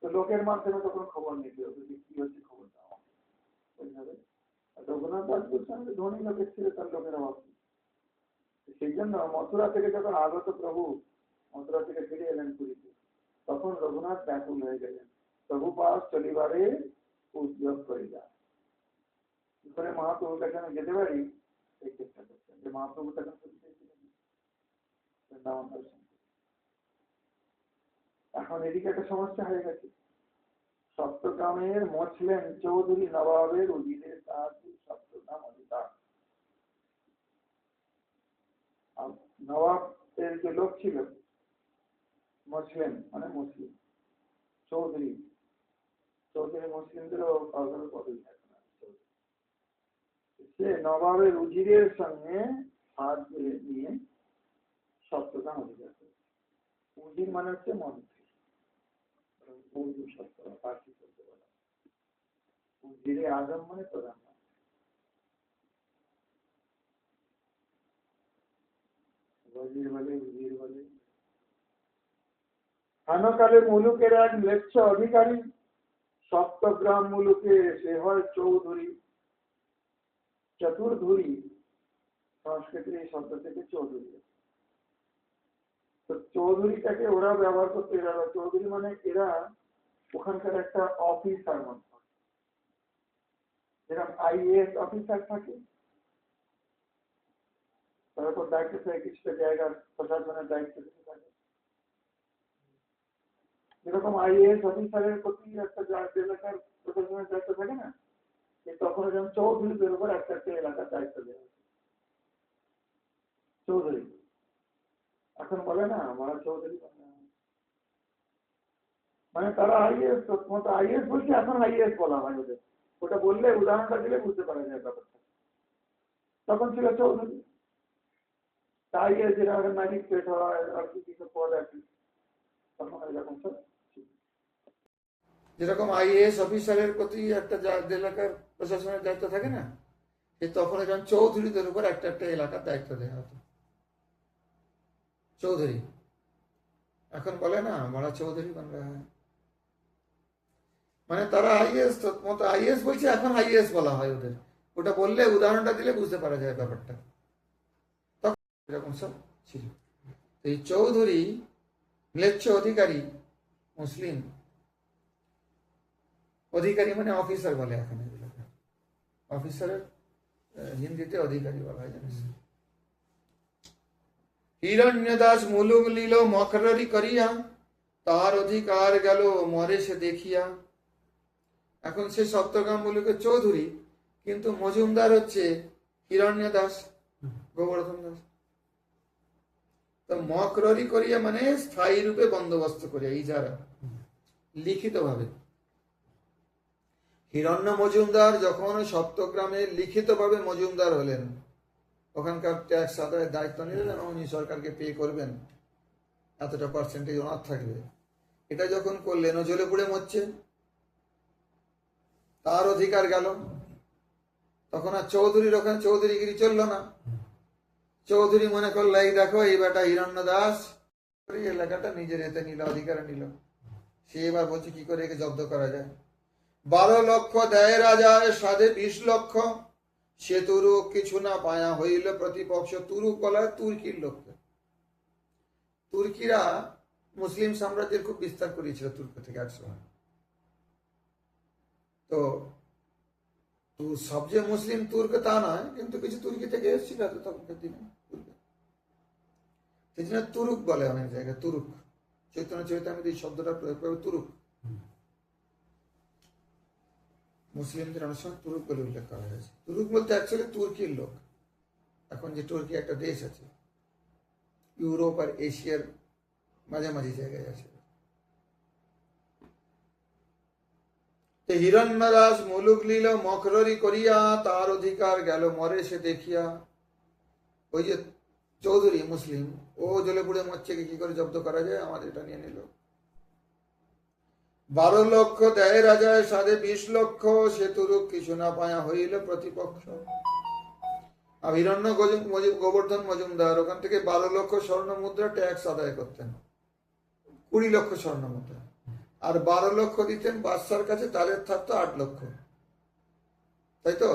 তো লোকের মাধ্যমে তখন খবর নিতে হতো যে কি হচ্ছে, খবর দেওয়া ওইভাবে। রঘুনাথ দাস বলছেন যে ধনী লোকের ছিল, তার লোকের অভাব নেই। সেই জন্য মথুরা থেকে যখন আগত প্রভু মথুরা থেকে ফিরে এলেন পুরীতে, তখন রঘুনাথ ব্যাকুল হয়ে গেলেন, প্রভু পাশ চলিবারে উদ্যোগ করিলা। কি করে মহাপ্রভুর কাছে আমি যেতে পারি এই চেষ্টা করছেন, যে মহাপ্রভু তখন পুরীতে ছিলেন বৃন্দাবন দর্শন। এখন এদিকে একটা সমস্যা হয়ে গেছে, সপ্তগ্রামের মছলেন চৌধুরী নবাবের উজিরের সাহায্যে সপ্তগ্রাম অধিকার। নবাবের যে লোক ছিল মুসলিম, মানে মুসলিম চৌধুরী, চৌধুরী মুসলিমদেরও সরকারের পদবি থাকে না। সে নবাবের উজিরের সঙ্গে সাহায্য নিয়ে সপ্তগ্রাম অধিকার করে। উজির মানে হচ্ছে মন্ত্রী, পার্টি করতে বলা। উজিরে আজম মানে প্রধানমন্ত্রী। वजीर বলে, উজির বলে। স্থানকালে মুলুকের এক ম্লেচ্ছ অধিকারী, সপ্তগ্রাম মুলুকে সে হয় চৌধুরী। চতুর্ধুরী সংস্কৃতির এই শব্দ থেকে চৌধুরী। তো চৌধুরীটাকে ওরা ব্যবহার করতে, এরা চৌধুরী মানে এরা ওখানকার একটা অফিসার মতো, যেরকম আইএএস অফিসার থাকে, তারপর দায়িত্ব থাকে কিছুটা জায়গার প্রশাসনের দায়িত্ব থাকে, যেরকম আইএএস অফিসারের প্রতি একটা এলাকার প্রশাসনের দায়িত্ব থাকে না, তখন যেমন চৌধুরীদের উপর একটা একটা এলাকার দায়িত্ব দেওয়া হয়। চৌধুরী এখন বলে না আমরা চৌধুরী, মানে তারা আইএস, মতো আইএস বলছে, এখন আইএস বলা হয় ওদের। ওটা বললে, উদাহরণটা দিলে বুঝতে পারা যায় ব্যাপারটা। তখন ছিল চৌধুরী, তাই যেটা ম্যাজিস্ট্রেট হয় আর কি কিছু পদ আছে, তখন এরকম সব। যেরকম আইএএস অফিসারের প্রতি একটা এলাকার প্রশাসনের দায়িত্ব থাকে না, তখন যখন চৌধুরীদের উপর একটা একটা এলাকার দায়িত্ব দেওয়া হতো। চৌধুরী এখন বলে না বড়া চৌধুরী বন রা হ্যায়, মানে তারা আইএস মতো আইএস বলছে, এখন আইএস বলা হয় ওদের। ওটা বললে, উদাহরণটা দিলে বুঝতে পারা যায় ব্যাপারটা। তখন এরকম সব ছিল। এই চৌধুরী ম্লেচ্ছ অধিকারী, মুসলিম অধিকারী মানে অফিসার বলে এখন এগুলোকে, অফিসারের হিন্দিতে অধিকারী বলা হয় জানিস। হিরণ্যদাস মুলুক লীল মকরারি করিয়া, তার অধিকার গেল মরে সে দেখিয়া। এখন সে সপ্তগ্রাম মুলুকের চৌধুরী, কিন্তু মজুমদার হচ্ছে হিরণ্য দাস, গোবর্ধন দাস। তো মকরারি করিয়া মানে স্থায়ী রূপে বন্দোবস্ত করিয়া, ইজারা, লিখিত ভাবে। হিরণ্য মজুমদার যখন সপ্তগ্রামে লিখিত ভাবে মজুমদার হলেন, ওখানকার ট্যাক্স আদায়ের দায়িত্ব নিলেন, উনি সরকারকে পে করবেন, এতটা পার্সেন্টেজ ওনার থাকবে। এটা যখন করলেন, ও জ্বলে পুড়ে মরছে, তার অধিকার গেল। তখন আর চৌধুরীর ওখানে চৌধুরীগিরি চললো না। চৌধুরী মনে করলো, এই দেখো এই বেটা হিরণ্য দাস এলাকাটা নিজের এতে নিল, অধিকারে নিল। সে এবার বলছে কি করে একে জব্দ করা যায়। 12 লক্ষ দেয় রাজায়, সাধে 20 লক্ষ, সে তুরুক কিছু না পায়া হইল প্রতিপক্ষ। তুরুক বলা হয় তুর্কির লোককে। তুর্কিরা মুসলিম সাম্রাজ্যের খুব বিস্তার করেছিল তুর্ক থেকে একসময়। তো সব যে মুসলিম তুর্ক তা নয়, কিন্তু কিছু তুর্কি থেকে এসেছিল তখনকার দিনে। সেই জন্য তুরুক বলে অনেক জায়গায়, তুরুক। চৈতন্য চরিতামৃতে এই শব্দটা প্রয়োগ করে, তুরুক। মুসলিমদের অনেক সময় তুরুক বলে উল্লেখ করা হয়েছে। তুরুক বলতে অ্যাকচুয়ালি তুর্কির লোক। এখন যে তুর্কি একটা দেশ আছে, ইউরোপ আর এশিয়ার মাঝামাঝি জায়গায় আছে। হিরণ্যরাজ মুলুক লীল মকররি করিয়া, তার অধিকার গেল মরে সে দেখিয়া। ওই যে চৌধুরী মুসলিম, ও জ্বলে পুড়ে মরছে, কি করে জব্দ করা যায়, আমাদের এটা নিয়ে নিল। 12 লক্ষ দেয় রাজায়, 20 লক্ষ, সে তুরুক কিছু না পায়া হইল প্রতিপক্ষ। আর হিরণ্য গোবর্ধন মজুমদার ওখান থেকে 12 লক্ষ স্বর্ণ মুদ্রা ট্যাক্স আদায় করতেন। 20 লক্ষ স্বর্ণ মুদ্রা, আর 12 লক্ষ দিতেন বাদশার কাছে, তাদের থাকতো 8 লক্ষ। তাই তো?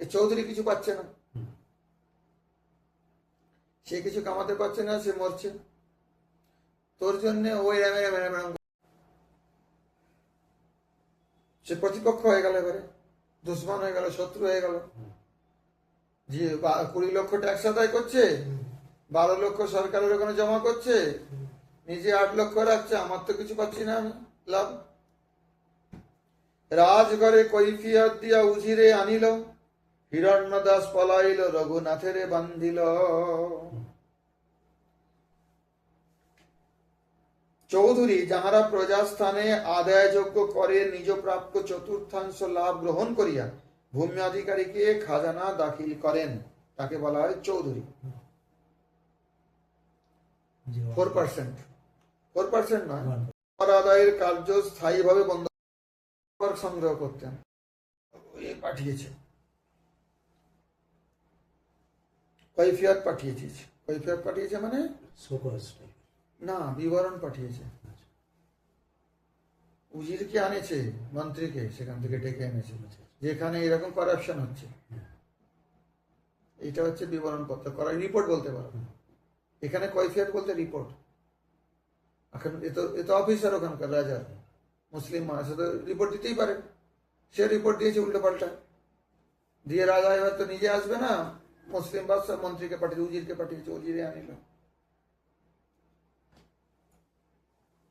এই চৌধুরী কিছু পাচ্ছে না, সে কিছু কামাতে পারছে না, সে মরছে। তোর জন্য ওই সে প্রতিপক্ষ হয়ে গেল, এবারে দুশ্মন হয়ে গেল, শত্রু হয়ে গেল। যে 20 লক্ষ ট্যাক্স আদায় করছে, 12 লক্ষ সরকারের ওখানে জমা করছে, নিজে 8 লক্ষ রাখছে, আমার তো কিছু পাচ্ছি না আমি লাভ। রাজঘরে কৈফিয়ত দিয়া উজিরে আনিল, হিরণ্যদাস পলাইল রঘুনাথেরে বান্ধিল। চৌধুরী যাহারা প্রজাস্থানে আদায়যোগ্য করে নিজ প্রাপ্য চতুর্থাংশ লাভ গ্রহণ করিয়া ভূমি অধিকারীকে খাজানা দাখিল করেন, তাকে বলা হয় চৌধুরী। 4%, 4% নয়, আদায়ের কার্য স্থায়ীভাবে বন্ধ সংগ্রহ করতেন। পাঠিয়েছে কৈফিয়ত পাঠিয়েছিস, কৈফিয়ত পাঠিয়েছে মানে না, বিবরণ পাঠিয়েছে। উজিরকে আনেছে, মন্ত্রীকে সেখান থেকে ডেকে এনেছে, যেখানে এরকম করাপশন হচ্ছে, এটা হচ্ছে বিবরণ পত্র করা, রিপোর্ট বলতে পারো। এখানে কৈফিয়ত বলতে রিপোর্ট। এখন এ তো অফিসার ওখানকার, রাজা, মুসলিম মানুষ, তো রিপোর্ট দিতেই পারে। সে রিপোর্ট দিয়েছে উল্টো পাল্টা দিয়ে, রাজা এবার তো নিজে আসবে না, মুসলিম বাদশাহ মন্ত্রীকে পাঠিয়েছে, উজিরকে পাঠিয়েছে, উজিরে আনিল।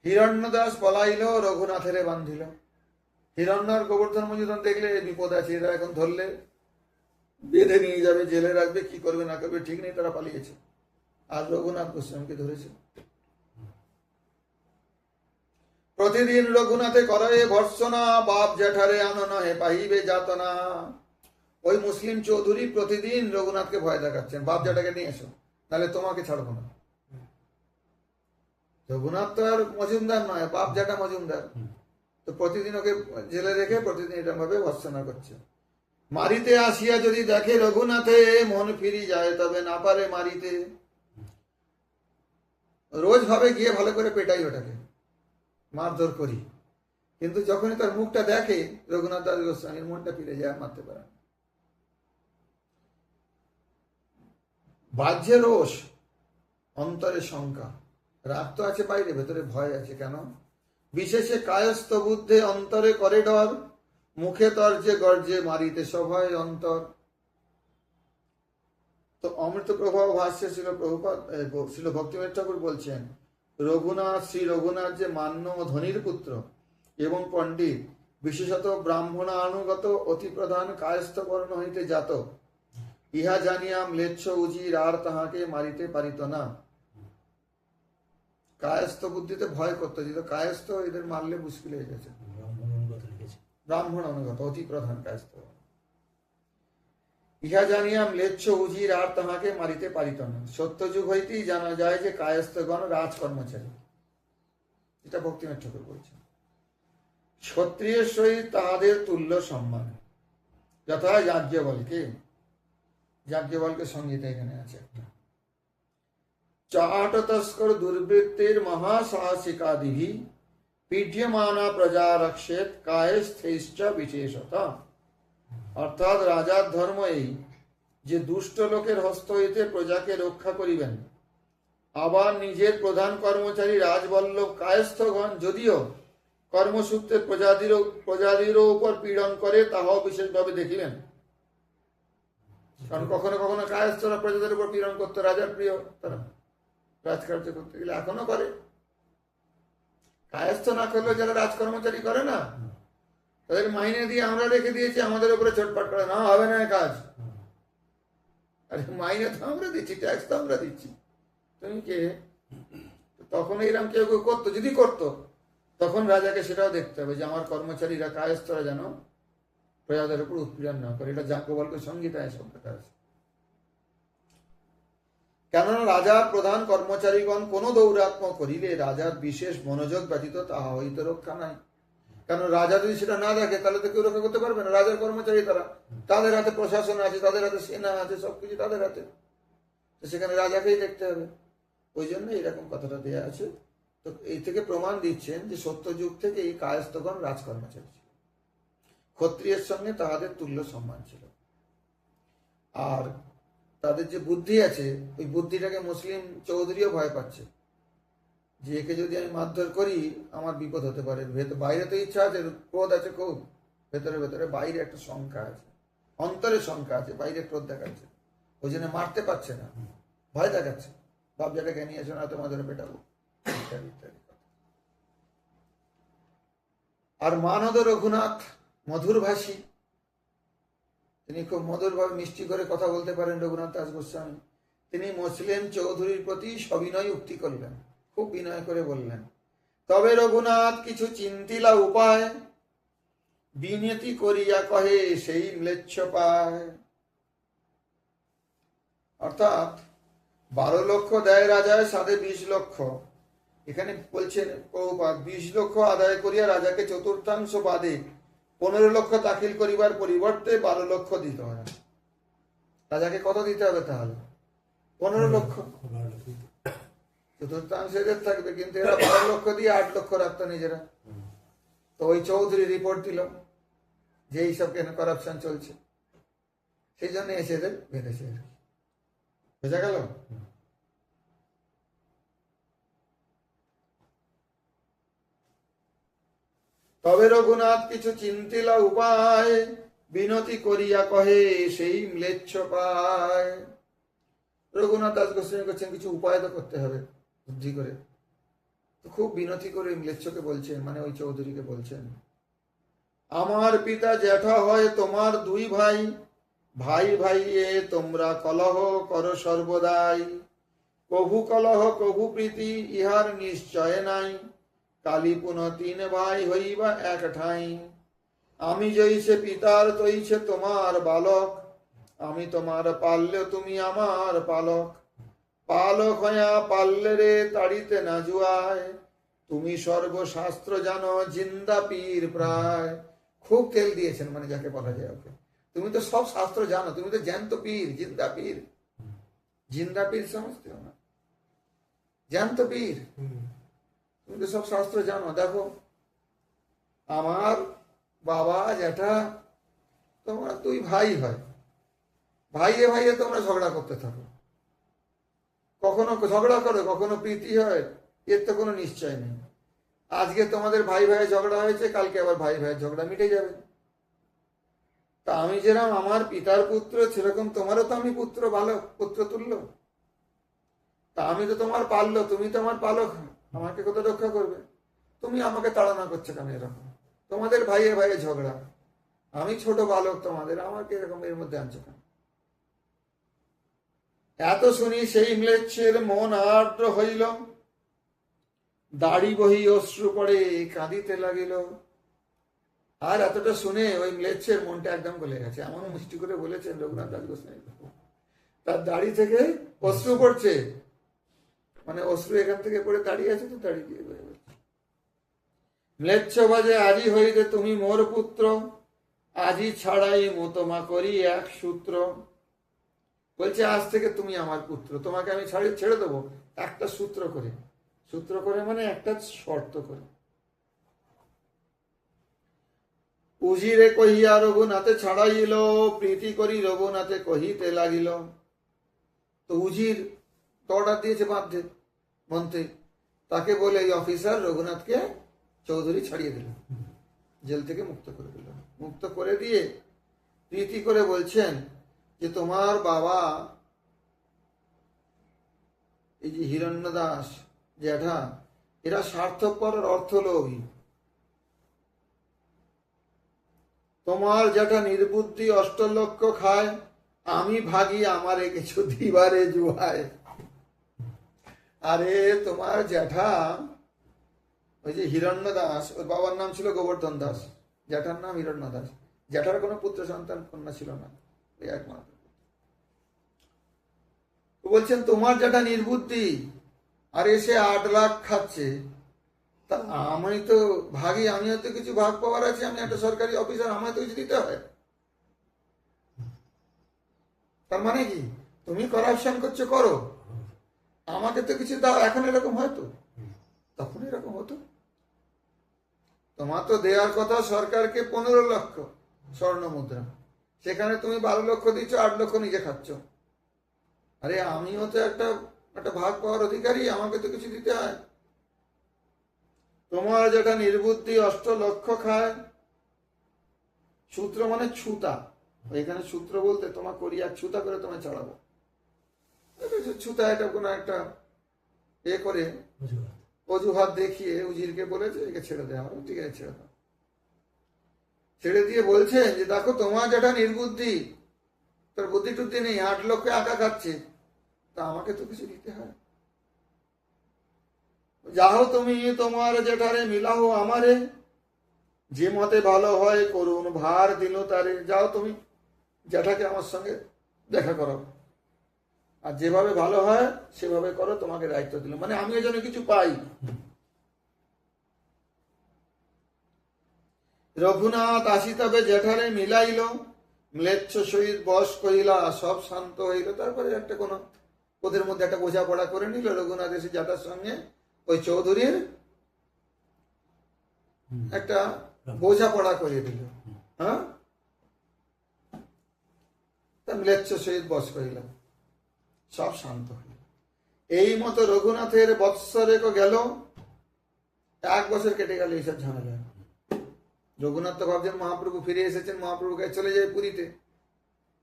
হিরণ্যদাস পলাইল রঘুনাথেরে বান্ধিল। হিরণ্য আর গোবর্ধন মজুমদার দেখলে বিপদ আছে, এরা এখন ধরলে বেঁধে নিয়ে যাবে, জেলে রাখবে, কি করবে না করবে ঠিক নেই, তারা পালিয়েছে। আর রঘুনাথ গোস্বামীকে ধরেছে। প্রতিদিন রঘুনাথে করে ভর্সনা, বাপ জ্যাঠারে আনন হে পাহিবে যাতনা। ওই মুসলিম চৌধুরী প্রতিদিন রঘুনাথকে ভয় দেখাচ্ছেন, বাপ জ্যাঠাকে নিয়ে এসো, তাহলে তোমাকে ছাড়বো না। রঘুনাথ তো আর মজুমদার নয়, বাপ জ্যাঠা মজুমদার। তো প্রতিদিন ওকে জেলে রেখে প্রতিদিন এরকম ভাবে ভর্সনা করছে। মারিতে আসিয়া যদি দেখে রঘুনাথে, মন ফিরি যায় তবে না পারে মারিতে। রোজ ভাবে গিয়ে ভালো করে পেটাই ওটাকে, মারধর করি, কিন্তু যখনই তার মুখটা দেখে রঘুনাথ দাস গোস্বামীর মনটা ফিরে যায়, মারতে পারে না। বাহ্যে রোষ, অন্তরে শঙ্কা। রাগ তো আছে বাইরে, ভেতরে ভয় আছে। কেন? বিশেষে কায়স্থ বুদ্ধে অন্তরে করে ডর, মুখে তর্জে গর্জে মারিতে সভয় অন্তর। তো অমৃত প্রভাব ভাষ্যে ছিল ভক্তিমের ঠাকুর বলছেন, রঘুনাথ, শ্রী রঘুনাথ যে মান্য ও ধনির পুত্র এবং পণ্ডিত, বিশেষত ব্রাহ্মণানুগত অতি প্রধান কায়স্থ বর্ণ হইতে জাত, ইহা জানিয়া ম্লেচ্ছ উজির আর তাহাকে মারিতে পারিত না। কায়স্থ বুদ্ধিতে ভয় করতে যেত, কায়স্থ এদের মারলে মুশকিল হয়ে গেছে। ব্রাহ্মণ অনুগত অতি প্রধান কায়স্থ, ইহা জানিয়া ম্লেচ্ছ উজির আর তাহাকে মারিতে পারিত না। সত্যযুগ হইতেই জানা যায় যে কায়স্থগণ রাজকর্মচারী। এটা ভক্তিমের ঠাকুর বলছেন। ক্ষত্রিয়ের সহিত তাহাদের তুল্য সম্মান, যথা যাজ্ঞবল্কে। যাজ্ঞবল্কের সংগীতা এখানে আছে একটা। চাট তস্কর দুর্বৃত্তির মহাসাহসিকাদিভি, পীঠ্যমানা প্রজা রক্ষেত কায়স্থৈশ্চ বিশেষত। অর্থাৎ রাজার ধর্ম এই যে দুষ্ট লোকের হস্ত হইতে প্রজাকে রক্ষা করিবেন, আবার নিজের প্রধান কর্মচারী রাজবল্লভ কায়স্থগণ যদিও কর্মসূত্রে প্রজাদিরও উপর পীড়ন করে, তাহাও বিশেষভাবে দেখিবেন। কারণ কখনো কখনো কায়স্থরা প্রজাদের উপর পীড়ন করতো, রাজার প্রিয়, তারা রাজকার্য করতে গেলে এখনো করে। কায়স্থ না করলেও যারা রাজকর্মচারী করে না, তাদের মাইনে দিয়ে আমরা রেখে দিয়েছি, আমাদের উপরে চটপট করে না, হবে না কাজ। আরে মাইনে তো আমরা দিচ্ছি, ট্যাক্স তো আমরা দিচ্ছি, তুমি কে? তখন এইরকম কেউ কেউ করতো, যদি করতো তখন রাজাকে সেটাও দেখতে হবে যে আমার কর্মচারীরা কায়স্থরা যেন প্রজাদের উপর উৎপীড়ন না করে। এটা যাজ্ঞবল্ক্য সংহিতায় শব্দটা আছে। কেননা রাজার প্রধান কর্মচারীগণ কোন দৌরাত্ম করিলে রাজার বিশেষ মনোযোগ ব্যতীত তাহা হইতে রক্ষা নাই। কারণ রাজা যদি সেটা না দেখে তাহলে তো কেউ রক্ষা করতে পারবে না। রাজার কর্মচারী তারা, তাদের হাতে প্রশাসন আছে, তাদের হাতে সেনা আছে, সবকিছু তাদের হাতে, তো সেখানে রাজাকেই দেখতে হবে। ওই জন্য এরকম কথাটা দেয়া আছে। তো এই থেকে প্রমাণ দিচ্ছেন যে সত্যযুগ থেকে এই কায়স্থগণ রাজকর্মচারী ছিল, ক্ষত্রিয়ের সঙ্গে তাহাদের তুল্য সম্মান ছিল। আর তাদের যে বুদ্ধি আছে, ওই বুদ্ধিটাকে মুসলিম চৌধুরীও ভয় পাচ্ছে যে একে যদি আমি মারধর করি আমার বিপদ হতে পারে। বাইরে তো ইচ্ছা আছে, ক্রোধ আছে খুব, ভেতরে ভেতরে বাইরে একটা শঙ্কা আছে, অন্তরে শঙ্কা আছে, বাইরে ক্রোধ দেখাচ্ছে। ওই জন্য মারতে পারছে না, ভয় দেখাচ্ছে, বাপ জায়গাকে নিয়ে এসো না তোমাদের পেটাবো, ইত্যাদি ইত্যাদি। আর মানদ রঘুনাথ মধুরভাষী, তিনি খুব মধুরভাবে মিষ্টি করে কথা বলতে পারেন। রঘুনাথ দাস গোস্বামী তিনি মুসলিম চৌধুরীর প্রতি সবিনয় উক্তি করলেন, খুব বিনয় করে বললেন, তবে রঘুনাথ কিছু চিন্তিলা উপায়, বিনতি করিয়া কহে সেই ম্লেচ্ছ পায়। অর্থাৎ 12 লক্ষ দেয় রাজায়, সাধে 20 লক্ষ। এখানে বলছেন প্রভুপাদ 20 লক্ষ আদায় করিয়া রাজাকে চতুর্থাংশ বাদে 15 লক্ষ দাখিল করিবার পরিবর্তে 12 লক্ষ দিতে হয়। রাজাকে কত দিতে হবে তাহলে? 15 লক্ষ। চতুর্থাংশ এদের থাকবে, কিন্তু এরা 12 লক্ষ দিয়ে 8 লক্ষ রাখতো নিজেরা। তো ওই চৌধুরী রিপোর্ট দিল যে এইসব কেন করাপশন চলছে, সেই জন্য এসে এদের বেঁধেছে। বোঝা গেল? তবে রঘুনাথ কিছু চিন্তিলা উপায়, বিনতি করিয়া কহে সেই ম্লেচ্ছ পায়। রঘুনাথ দাস গোস্বামী করছেন কিছু উপায় তো করতে হবে বুদ্ধি করে, তো খুব বিনতি করে ম্লেচ্ছকে বলছেন, মানে ওই চৌধুরীকে বলছেন, আমার পিতা জ্যাঠা হয় তোমার 2 ভাই, ভাই ভাইয়ে তোমরা কলহ করো সর্বদাই, কভু কলহ কভু প্রীতি ইহার নিশ্চয় নাই, কালী পুনঃ 3 ভাই হইবা এক ঠাই, আমি জইছে পিতার তৈছে তোমার বালক, আমি তোমার পাললে তুমি আমার পালক, পালক হইয়া পাললে রে তাড়িতে না জুয়ায়, তুমি সর্বশাস্ত্র জানো জিন্দা পীর প্রায়। খুব তেল দিয়েছেন, মানে যাকে বলা যায় ওকে, তুমি তো সব শাস্ত্র জানো, তুমি তো জ্যান্ত পীর, জিন্দা পীর। জিন্দা পীর সমঝতে हो না, জ্যান্ত পীর, তুমি তো সব শাস্ত্র জানো। দেখো আমার বাবা জ্যাঠা তোমরা 2 ভাই হয়, ভাইয়ে ভাইয়ে তোমরা ঝগড়া করতে থাকো, কখনো ঝগড়া করো কখনো প্রীতি হয়, এর তো কোনো নিশ্চয় নেই। আজকে তোমাদের ভাই ভাইয়ের ঝগড়া হয়েছে, কালকে আবার ভাই ভাইয়ের ঝগড়া মিটে যাবে। তা আমি যেরকম আমার পিতার পুত্র, সেরকম তোমারও তো আমি পুত্র, ভালো পুত্র তুল্য। তা আমি তো তোমার পাললো, তুমি তো আমার পালক, আমাকে কত রক্ষা করবে। তুমি আমাকে তাড়না করছো কেন এরকম? তোমাদের ভাইয়ে ভাইয়ে ঝগড়া, আমি ছোট বালক তোমাদের, আমাকে এরকম এর মধ্যে আনছো কেন? এত শুনি সেই ম্লেচ্ছের মন আর্দ্র হইল, দাড়ি বহি অশ্রু পড়ে কাঁদিতে লাগিল। আর এতটা শুনে ওই ম্লেচ্ছের মনটা একদম গলে গেছে। এমন মিষ্টি করে বলেছেন রঘুনাথ দাস গোস্বামী, তার দাড়ি থেকে অশ্রু পড়ছে, মানে অশ্রু এখান থেকে পড়ে দাঁড়িয়ে আছে, তো দাড়ি দিয়ে বয়ে গেছে। ম্লেচ্ছ বাজে আজি হইতে তুমি মোর পুত্র, আজি ছাড়াই মোতমা করি এক সূত্র। বলছে আজ থেকে তুমি আমার পুত্র, তোমাকে আমি ছেড়ে দেবো একটা সূত্র করে। সূত্র করে মানে একটা শর্ত করে। উজিরে কহিয়া রঘুনাথে ছাড়াইল, প্রীতি করি রঘুনাথে কহিতে লাগিল। তো উজির তো অর্ডার দিয়েছে বাধ্যে মন্ত্রী, তাকে বলে এই অফিসার রঘুনাথকে চৌধুরী ছাড়িয়ে দিল, জেল থেকে মুক্ত করে দিল। মুক্ত করে দিয়ে প্রীতি করে বলছেন যে তোমার বাবা এই যে হিরণ্যদাস জ্যাঠা, এরা স্বার্থপর আর অর্থলোভী। তোমার জ্যাঠা নির্বুদ্ধি, অষ্টলক্ষ খায়, আমি ভাগি আমারে কিছু দিবারে জুহায়। আরে তোমার জ্যাঠা ওই যে হিরণ্য দাস, ওর বাবার নাম ছিল গোবর্ধন দাস, জ্যাঠার নাম হিরণ্য দাস। জ্যাঠার কোনো পুত্র সন্তান কন্যা ছিল না, ওই একমাত্র। বলছেন তোমার জ্যাঠা নির্বুদ্ধি, আর এসে 8 লাখ খাচ্ছে, তা আমি তো ভাগি, আমিও তো কিছু ভাগ পাওয়ার আছে, আমি একটা সরকারি অফিসার, আমায় তো কিছু দিতে হয়। তার মানে কি তুমি করাপশন করছো, করো, আমাকে তো কিছু দাও। এখন এরকম হয়তো, তখন এরকম হতো। তোমার তো দেওয়ার কথা সরকারকে 15 লক্ষ স্বর্ণ মুদ্রা, সেখানে তুমি 12 লক্ষ দিচ্ছ, 8 লক্ষ নিজে খাচ্ছ। আরে আমিও তো একটা ভাগ পাওয়ার অধিকারী, আমাকে তো কিছু দিতে হয়। তোমার যেটা নির্বুদ্ধি, 8 লক্ষ খায়। সূত্র মানে ছুতা, এখানে সূত্র বলতে তোমার করি এক ছুতা করে তোমায় চড়াবো। ছুতা এটা কোনো একটা এ করে অজুহাত দেখিয়ে উজিরকে বলেছে একে ছেড়ে দেওয়া হবে, ঠিক আছে ছেড়ে দাও। ছেড়ে দিয়ে বলছেন যে দেখো তোমার যেটা নির্বুদ্ধি, তোর বুদ্ধি টুদ্ধি নেই, 8 লক্ষ একা খাচ্ছে, তা আমাকে তো কিছু দিতে হয়। যাও তুমি তোমার জেঠারে মিলাহ আমারে, যে মতে ভালো হয় করুন ভার দিল তারে। যাও তুমি জ্যাঠাকে আমার সঙ্গে দেখা করো, আর যেভাবে ভালো হয় সেভাবে করো, তোমাকে দায়িত্ব দিল, মানে আমি যেন কিছু পাই। রঘুনাথ আসি তবে জেঠারে মিলাইল, ম্লেচ্ছ সহিত বস কহিলা, সব শান্ত হইল। তারপরে একটা কোনো ওদের মধ্যে একটা বোঝাপড়া করে নিল। রঘুনাথ এসে জ্যাঠার সঙ্গে ওই চৌধুরীর একটা বোঝাপড়া করে দিল। হ্যাঁ, ম্লেচ্ছ সহিত বস কহিলা, সব শান্ত হইল। এই মতো রঘুনাথের বৎসরে গেল, 1 বছর কেটে গেল এইসব ঝামেলা। রঘুনাথ তো ভাবছেন মহাপ্রভু ফিরে এসেছেন, মহাপ্রভুকে চলে যায় পুরীতে।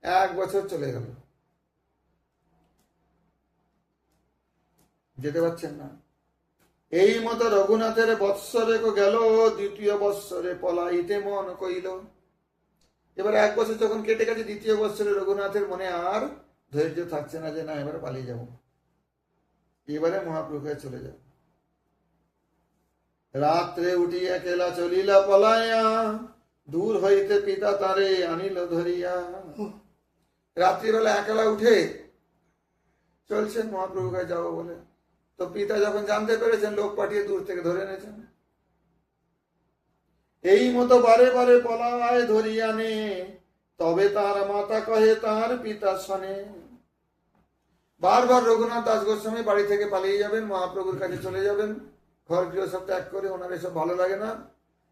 1 বছর চলে গেল, যেতে পারছেন না। এই মতো রঘুনাথের বৎসরে গেল, 2য় বৎসরে পলাইতে মন কইল। এবার 1 বছর যখন কেটে গেছে, 2য় বৎসরে রঘুনাথের মনে আর ধৈর্য থাকছে না, যে না এবারে পালিয়ে যাব, এবারে মহাপ্রভুকে চলে যাব। রাত্রে উঠিয়া কেলা চলিলা পলাইয়া, দূর হইতে পিতা তারে আনিল ধরিয়া। রাত্রিবেলা একলা উঠে চলছেন মহাপ্রভুকে যাবো বলে। তো পিতা যখন জানতে পেরেছেন, লোক পাঠিয়ে দূর থেকে ধরে এনেছেন। এই মতো বারে বারে পলায় ধরিয়া নে, তবে তার মাতা কহে তার পিতা শোনে। বারবার রঘুনাথ দাস গোস্বামী বাড়ি থেকে পালিয়ে যাবেন, মহাপ্রভুর কাছে চলে যাবেন, ঘর গৃহ সব ত্যাগ করে, ওনার এসব ভালো লাগে না,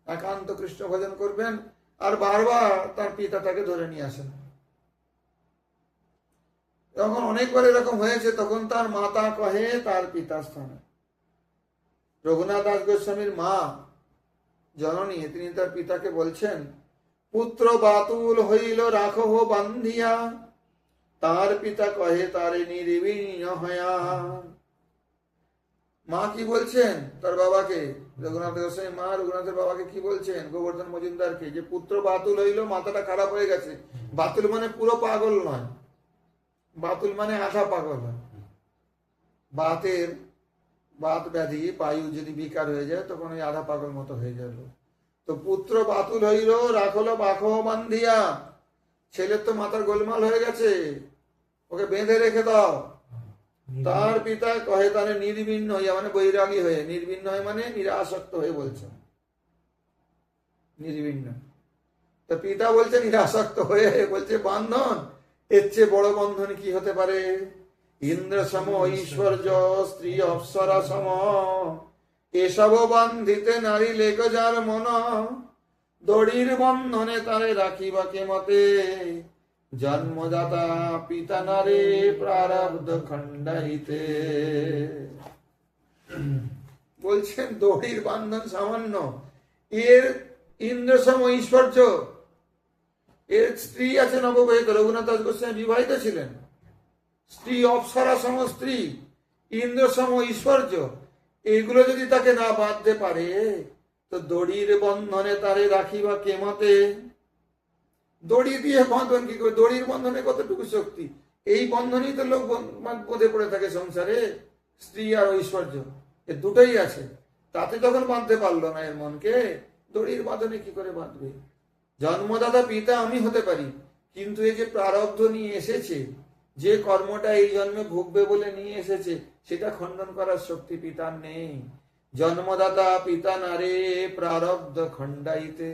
একান্ত কৃষ্ণ ভজন করবেন। আর বারবার তার পিতা তাকে ধরে নিয়ে আসেন। যখন অনেকবার এরকম হয়েছে, তখন তার মাতা কহে তার পিতার স্থানে। রঘুনাথ দাস গোস্বামীর মা জননী, তিনি তার পিতাকে বলছেন, পুত্র বাতুল হইল রাখো বান্ধিয়া, তার পিতা কহে তারে নির্বিণ্য হয়া। মা কি বলছেন তার বাবাকে? রঘুনাথ গোস্বামী মা রঘুনাথের বাবাকে কি বলছেন? গোবর্ধন মজুমদারকে, যে পুত্র বাতুল হইল, মাথাটা খারাপ হয়ে গেছে। বাতুল মানে পুরো পাগল নয়, বাতুল মানে আধা পাগল হয়। বাত ব্যাধি পায়ু যদি বিকার হয়ে যায়, তখন ওই আধা পাগল মতো হয়ে গেল। তো পুত্র বাতুল হইল রাখলো বাখো বান্ধিয়া, ছেলের তো মাথার গোলমাল হয়ে গেছে, ওকে বেঁধে রেখে দাও। তার পিতা কহে তারে নির্বিণ্ণ হইয়া, মানে বৈরাগী হয়ে, নির্বিণ্ণ হয়ে মানে নিরাসক্ত হয়ে বলছেন, নির্বিণ্ণ। তো পিতা বলছে নিরাসক্ত হয়ে, বলছে বান্ধন, এর চেয়ে বড় বন্ধন কি হতে পারে? ইন্দ্র সম ঐশ্বর্য স্ত্রী অপ্সরা সম, এসব বান্ধিতে নারী লেগ যার মন, দড়ির বন্ধনে তারে রাখিবা কে মতে, জন্মদাতা পিতা নারে প্রারব্ধ খণ্ডাইতে। বলছেন দড়ির বন্ধন সামান্য, এর ইন্দ্রসম ঐশ্বর্য। এর স্ত্রী আছে নববিবাহিত, রঘুনাথ দাস গোস্বামী বিবাহিত ছিলেন, স্ত্রী অপ্সরা সম স্ত্রী, ইন্দ্রসম ঐশ্বর্য, এগুলো যদি তাকে না বাঁধতে পারে তো দড়ির বন্ধনে তারে রাখিবা কে মতে। দড়ি দিয়ে বাঁধন কি করে? দড়ির বন্ধনে কতটুকু শক্তি? এই বন্ধনেই তো লোক বোধে পড়ে থাকে সংসারে, স্ত্রী আর ঐশ্বর্য, এ দুটোই আছে। তাতে যখন বাঁধতে পারলো না এর মনকে, দড়ির বাঁধনে কি করে বাঁধবে? জন্মদাতা পিতা আমি হতে পারি, কিন্তু এই যে প্রারব্ধ নিয়ে এসেছে, যে কর্মটা এই জন্মে ভুগবে বলে নিয়ে এসেছে, সেটা খণ্ডন করার শক্তি পিতার নেই। জন্মদাতা পিতা নারে প্রারব্ধ খণ্ডাইতে।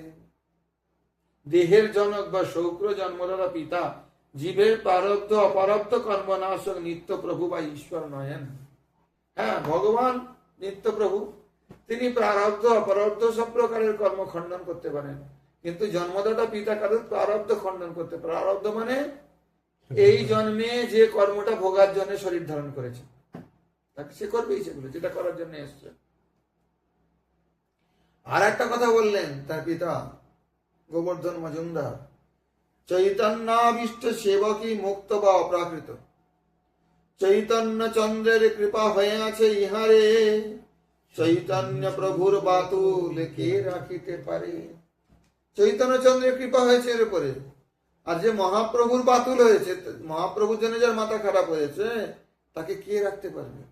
দেহের জনক বা শৌক্র জন্মদাতা পিতা, জীবের প্রারব্ধ অপারব্ধ কর্মনাশক নিত্য প্রভু বা ঈশ্বর নয়েন। হ্যাঁ, ভগবান নিত্য প্রভু, তিনি প্রারব্ধ অপারব্ধ সব প্রকারের কর্ম খণ্ডন করতে পারেন, কিন্তু জন্মদাতা পিতা কারোর প্রারব্ধ খণ্ডন করতে। প্রারব্ধ মানে এই জন্মে যে কর্মটা ভোগার জন্য শরীর ধারণ করেছে, তাকে সে করবেই সেগুলো, যেটা করার জন্য এসছে। আর একটা কথা বললেন তার পিতা গোবর্ধন মজুমদার, চৈতন্যাবিষ্ট সেবকী মুক্ত বা অপ্রাকৃত, চৈতন্য চন্দ্রের কৃপা হয়ে আছে ইহারে, চৈতন্য প্রভুর বাতুল কে রাখিতে পারে। চৈতন্য চন্দ্রের কৃপা হয়েছে এর উপরে, আর যে মহাপ্রভুর বাতুল হয়েছে, মহাপ্রভুর জন্য যার মাথা খারাপ হয়েছে, তাকে কে রাখতে পারবে?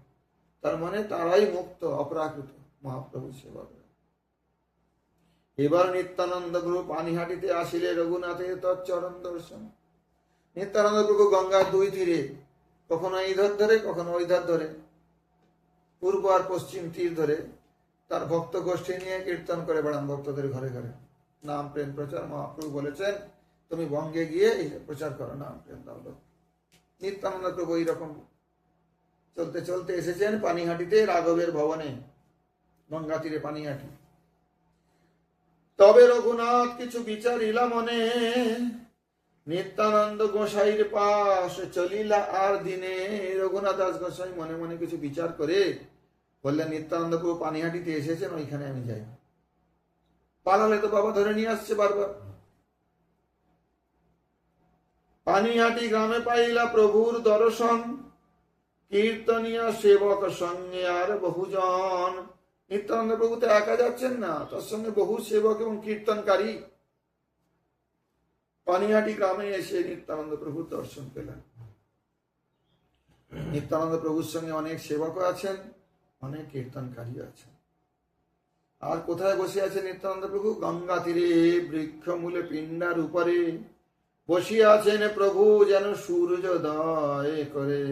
তার মানে তারাই মুক্ত, অপ্রাকৃত মহাপ্রভু সেবক। এবার নিত্যানন্দ প্রভু পানিহাটিতে আসিলে রঘুনাথের তৎচরণ দর্শন। নিত্যানন্দ প্রভু গঙ্গার দুই তীরে, কখনো এই ধার ধরে কখনো ওই ধার ধরে, পূর্ব আর পশ্চিম তীর ধরে তার ভক্ত গোষ্ঠী নিয়ে কীর্তন করে বেড়ান ভক্তদের ঘরে ঘরে। নাম প্রেম প্রচার, মহাপ্রভু বলেছেন তুমি বঙ্গে গিয়ে এই প্রচার করো, নাম প্রেম দাও। নিত্যানন্দ প্রভু এইরকম চলতে চলতে এসেছেন পানিহাটিতে, রাঘবের ভবনে, গঙ্গা তীরে পানিহাটি। তবে রঘুনাথ কিছু বিচারিলা মনে, নিত্যানন্দ গোসাইর পাশ চলিলা আর দিনে। রঘুনাথ দাস গোসাই মনে মনে কিছু বিচার করে বললেন, নিত্যানন্দ প্রভু পানিহাটিতে এসেছেন, ওইখানে আমি যাই। পালালে তো বাবা ধরে নিয়ে আসছে বারবার। পানিহাটি গ্রামে পাইলা প্রভুর দর্শন, কীর্তনিয়া সেবক সঙ্গে আর বহুজন। নিত্যানন্দ প্রভু তো একা যাচ্ছেন না, তার সঙ্গে বহু সেবক এবং কীর্তনকারী। পানিহাটি গ্রামে এসে নিত্যানন্দ প্রভুর দর্শন পেলেন। নিত্যানন্দ প্রভুর সঙ্গে অনেক সেবক আছেন, অনেক কীর্তনকারী আছেন। আর কোথায় বসে আছে নিত্যানন্দ প্রভু? গঙ্গা তীরে বৃক্ষ মূলে পিণ্ডার উপরে বসিয়া আছেন প্রভু, যেন সূর্যোদয় করে।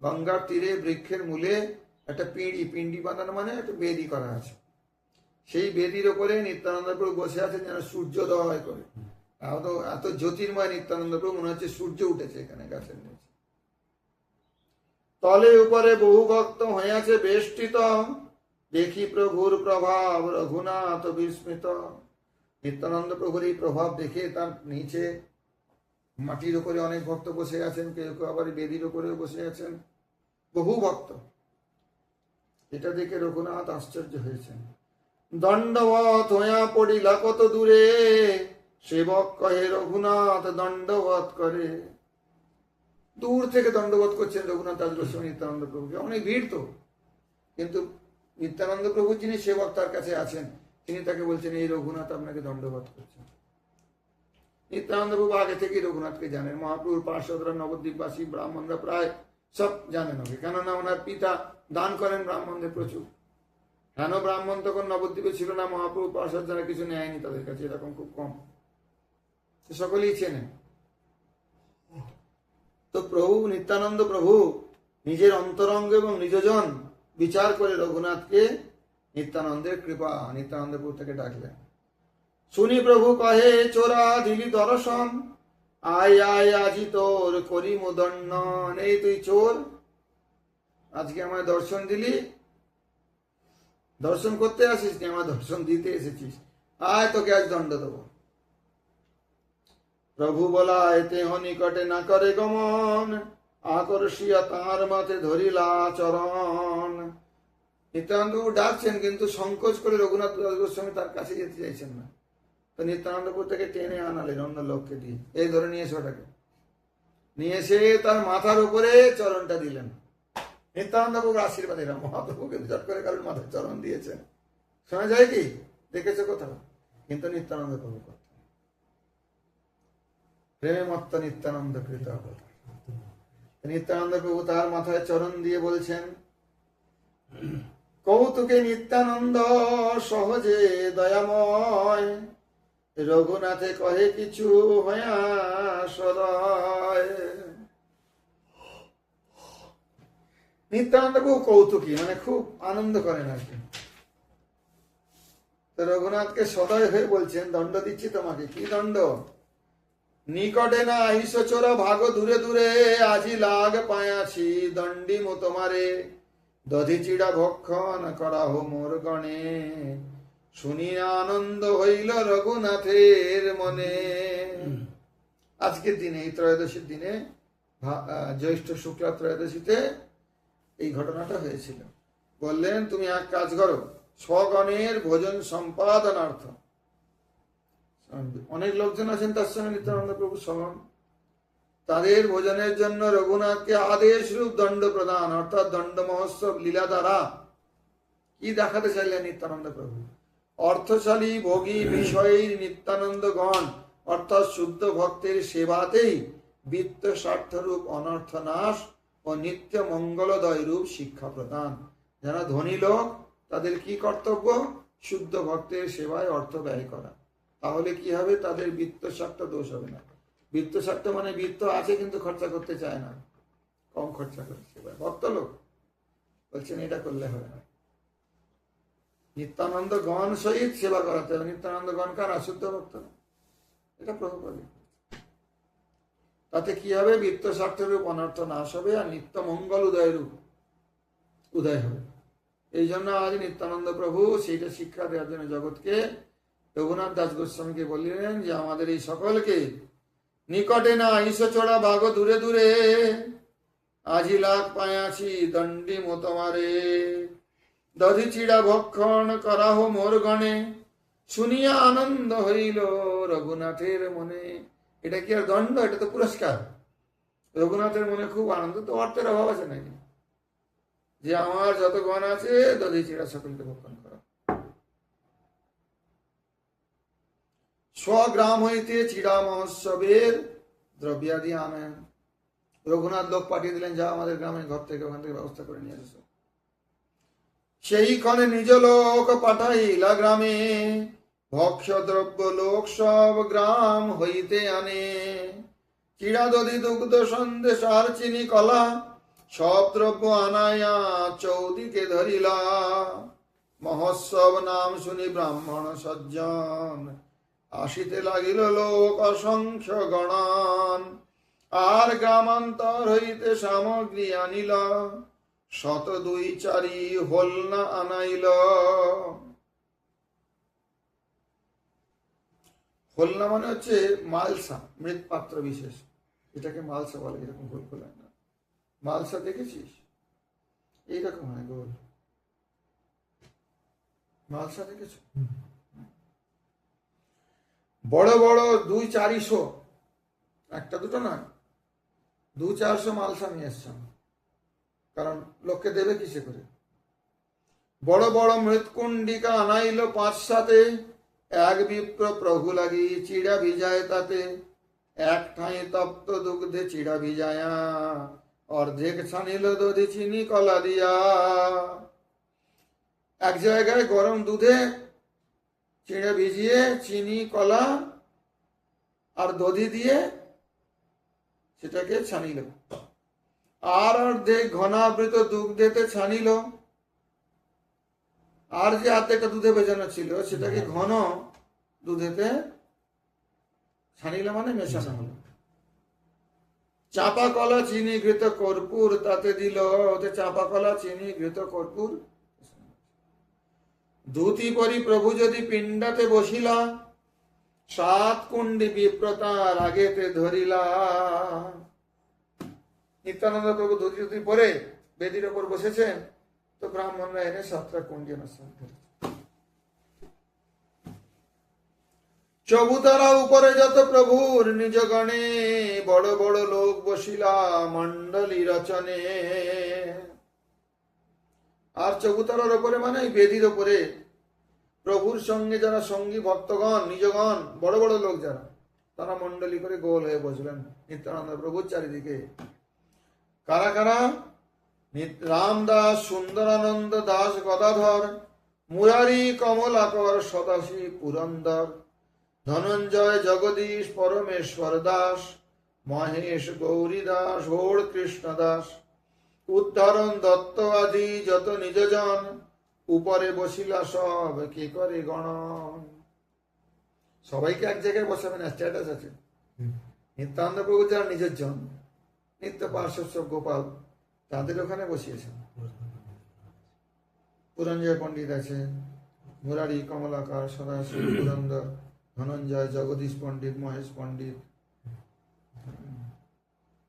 গঙ্গার তীরে বৃক্ষের মূলে একটা পিণ্ডি বাঁধানো, মানে একটা বেদি করা আছে, সেই বেদির ওপরে নিত্যানন্দ প্রভু বসে আছেন যেন সূর্যোদয় করে। এত জ্যোতির্ময় নিত্যানন্দ প্রভু, মনে হচ্ছে সূর্য উঠেছে এখানে গাছের নিচে। তলে উপরে বহু ভক্ত হইয়াছে বেষ্টিত, দেখি প্রভুর প্রভাব রঘুনাথ বিস্মিত। নিত্যানন্দ প্রভুর এই প্রভাব দেখে তার নিচে মাটির উপরে অনেক ভক্ত বসে আছেন, কেউ কেউ আবার বেদির উপরেও বসে আছেন, বহু ভক্ত। এটা দেখে রঘুনাথ আশ্চর্য হয়েছেন। দণ্ডবত হইয়া পড়িলা কত দূরে, সেবক কহে রঘুনাথ দণ্ডবত করে। দূর থেকে দণ্ডবত করছেন রঘুনাথ দাস গোস্বামী নিত্যানন্দ প্রভুকে। অনেক ভিড় তো, কিন্তু নিত্যানন্দ প্রভু যিনি সেবক তার কাছে আছেন, তিনি তাকে বলছেন এই রঘুনাথ আপনাকে দণ্ডবত করছেন। নিত্যানন্দ প্রভু আগে থেকেই রঘুনাথকে জানেন। মহাপ্রভুর পার্শ্বদরা, নবদ্বীপবাসী ব্রাহ্মণরা প্রায় সব জানেন ওকে, কেননা ওনার পিতা দান করেন ব্রাহ্মণদের প্রচুর। কেন ব্রাহ্মণ তখন নবদ্বীপে ছিল না, মহাপ্রভু পার্শ্বদ যারা কিছু নেয়নি তাদের কাছে, এরকম খুব কম, সকলেই চেনেন। তো প্রভু নিত্যানন্দ প্রভু নিজের অন্তরঙ্গ এবং নিজজন বিচার করে রঘুনাথকে নিত্যানন্দের কৃপা, নিত্যানন্দ প্রভু থেকে ডাকলেন। শুনি প্রভু কহে চোরা দিলি দর্শন, আয় আয় আজি তোর করি মুদণ্ডন। এই তুই চোর, আজকে আমায় দর্শন দিলি, দর্শন করতে আসিস নি, আমার দর্শন দিতে এসেছিস। আয় তোকে আজ দণ্ড দেবো। প্রভু বলা এতেহ নিকটে না করে গমন, আকর্ষিয়া তাঁর মাথে ধরিলা চরণ। নিত্যানন্দ ডাকছেন, কিন্তু সংকোচ করে রঘুনাথ দাস গোস্বামী তার কাছে যেতে চাইছেন না। তো নিত্যানন্দপুর থেকে টেনে আনালেন অন্য লোককে দিয়ে, এই ধরে নিয়ে এসে ওটাকে নিয়ে এসে তার মাথার উপরে চরণটা দিলেন। নিত্যানন্দপুর আশীর্বাদ এরা মহাপ্রভু কিন্তু চট করে কারণ মাথায় চরণ দিয়েছেন, শোনা যায় কি? দেখেছো কোথাও? কিন্তু নিত্যানন্দ প্রভু করতেন। প্রেমে মত্ত নিত্যানন্দ কৃত অবতার। নিত্যানন্দ প্রভু তার মাথায় চরণ দিয়ে বলছেন, কৌতুকে নিত্যানন্দ সহজে দয়াময়, রঘুনাথে কহে কিছু হয়া সদয়। নিত্যানন্দ প্রভু কৌতুকী, মানে খুব আনন্দ করেন আর কি। তো রঘুনাথকে সদয় হয়ে বলছেন, দণ্ড দিচ্ছি তোমাকে। কি দণ্ড? নিকটে না আহিস চোর ভাগ দূরে দূরে, আজি লাগ পায়াছি দণ্ডিম তোমারে, দধি চিড়া ভক্ষণ করাহো মোর গণে, শুনি আনন্দ হইল রঘুনাথের মনে। আজকের দিনে, এই ত্রয়োদশীর দিনে, জ্যৈষ্ঠ শুক্লা ত্রয়োদশীতে এই ঘটনাটা হয়েছিল। বললেন, তুমি এক কাজ করো, স্বগণের ভোজন সম্পাদনার্থ, অনেক লোকজন আছেন তার সঙ্গে নিত্যানন্দ প্রভু স্বগণ, তাদের ভোজনের জন্য রঘুনাথকে আদেশ রূপ দণ্ড প্রদান, অর্থাৎ দণ্ড মহোৎসব লীলা দ্বারা কি দেখাতে চাইলেন নিত্যানন্দ প্রভু? অর্থশালী ভোগী বিষয়ীর নিত্যানন্দগণ, অর্থাৎ শুদ্ধ ভক্তের সেবাতেই বিত্ত স্বার্থরূপ অনর্থ নাশ ও নিত্য মঙ্গলদয় রূপ শিক্ষা প্রদান। যারা ধনী লোক, তাদের কি কর্তব্য? শুদ্ধ ভক্তের সেবায় অর্থ ব্যয় করা। তাহলে কি হবে? তাদের বিত্ত স্বার্থ দোষ হবে না। বিত্ত স্বার্থ মানে বিত্ত আছে কিন্তু খরচা করতে চায় না, কম খরচা করে সেবায়। ভক্ত লোক বলছেন এটা করলে হবে না। নিত্যানন্দ গণ সহিত সেবা করাতে হবে। নিত্যানন্দ গণ কারা? শুদ্ধ ভক্ত। এটা প্রভু বলে। তাতে কি হবে? বিত্ত স্বার্থরূপ অনর্থ নাশ হবে আর নিত্য মঙ্গল উদয় হবে। এই জন্য আজ নিত্যানন্দ প্রভু সেইটা শিক্ষা দেওয়ার জন্য জগৎকে রঘুনাথ দাস গোস্বামীকে বললেন যে আমাদের এই সকলকে নিকটে না আহিস চোরা ভাগ দূরে দূরে, আজি লাগ পায়াছি দণ্ডি তোমারে, দধি চিড়া ভক্ষণ করাহো মোর গণে, শুনিয়া আনন্দ হইল রঘুনাথের মনে। এটা কি আর দণ্ড? এটা তো পুরস্কার। রঘুনাথের মনে খুব আনন্দ। তো অর্থের অভাব আছে নাকি যে আমার যত গণ আছে দধি চিড়া সকলকে ভক্ষণ করা? স্বগ্রাম হইতে চিড়া মহোৎসবের দ্রব্যাদি আনেন। রঘুনাথ লোক পাঠিয়ে দিলেন, যা আমাদের গ্রামের ঘর থেকে ওখান থেকে ব্যবস্থা করে নিয়ে আসো। সেইখানে নিজ লোক পাঠাইলা গ্রামে, ভক্ষ দ্রব্য লোক সব গ্রাম হইতে আনে। চিড়া দধি দুগ্ধ সন্দেশ আর চিনি কলা, সব দ্রব্য আনায়া চৌদিকে ধরিলা। মহোৎসব নাম শুনি ব্রাহ্মণ সজ্জন, আসিতে লাগিল লোক অসংখ্য গণন। আর গ্রামান্তর হইতে সামগ্রী আনিল, 102 হোলনা আনাইল। হোলনা মানে হচ্ছে মালসা, মৃৎ পাত্র বিশেষ, এটাকে মালসা বলে। এরকম গোল গোল হয় না? মালসা দেখেছিস? এইরকম হয় গোল। মালসা দেখেছ? বড় বড় 200-400, একটা দুটো না, 200-400 মালসা নিয়ে এসছেন। কারণ লোককে দেবে কিসে করে? বড় বড় মৃৎকুণ্ডিকা আনাইল 5-7, এক বিপ্র প্রভু লাগি চিড়া ভিজায় তাতে। এক ঠাঁই তপ্ত দুগ্ধে চিড়া ভিজায়া, অর্ধেক ছানিল দধি চিনি কলা দিয়া। এক জায়গায় গরম দুধে চিড়া ভিজিয়ে চিনি কলা আর দধি দিয়ে সেটাকে ছানিল। আর অর্ধেক ঘনাবৃত দুগ্ধেতে ছানিল। আর যে আর্ধেকটা দুধে ভেজানো ছিল সেটাকে ঘন দুধেতে ছানিল, মানে মেশানো হলো। চাপা কলা চিনি ঘৃত কর্পূর তাতে দিল। চাপা কলা চিনি ঘৃত কর্পূর ধুতি পরি প্রভু যদি পিণ্ডাতে বসিলা, 7 কুণ্ডি বিপ্রতার আগেতে ধরিলা। নিত্যানন্দ প্রভু ধুতি পরে বেদির ওপর বসেছেন, তো ব্রাহ্মণরা এনে 7টা কুণ্ডি অনুষ্ঠান করে। চবুতারা উপরে যত প্রভুর নিজ গণে, বড় বড় লোক বসিলা মণ্ডলী রচনে। আর চবুতারার উপরে মানে বেদির উপরে প্রভুর সঙ্গে যারা সঙ্গী ভক্তগণ নিজগণ বড় বড় লোক যারা, তারা মণ্ডলী করে গোল হয়ে বসলেন নিত্যানন্দ প্রভুর চারিদিকে। কারা কারা? রামদাস, সুন্দরানন্দ দাস, গদাধর, মুরারি, কমলাকর, সদাশিব, পুরন্দর, ধনঞ্জয়, জগদীশ, পরমেশ্বর দাস, মহেশ, গৌরী দাস, হোড় কৃষ্ণ দাস, উদ্ধরণ, দত্ত আদি যত নিজজন, উপরে বসিলা সব কি করে গণন। সবাইকে এক জায়গায় বসাবে না, স্ট্যাটাস আছে। নিত্যানন্দ প্রভু যারা নিজের জন, নিত্য পার্শ্বস্ব গোপাল, তাদের ওখানে বসিয়েছেন। পুরঞ্জয় পণ্ডিত আছেন, মুরারি, কমলাকার, সদাশিব, পুরন্দর, ধনঞ্জয়, জগদীশ পণ্ডিত, মহেশ পণ্ডিত,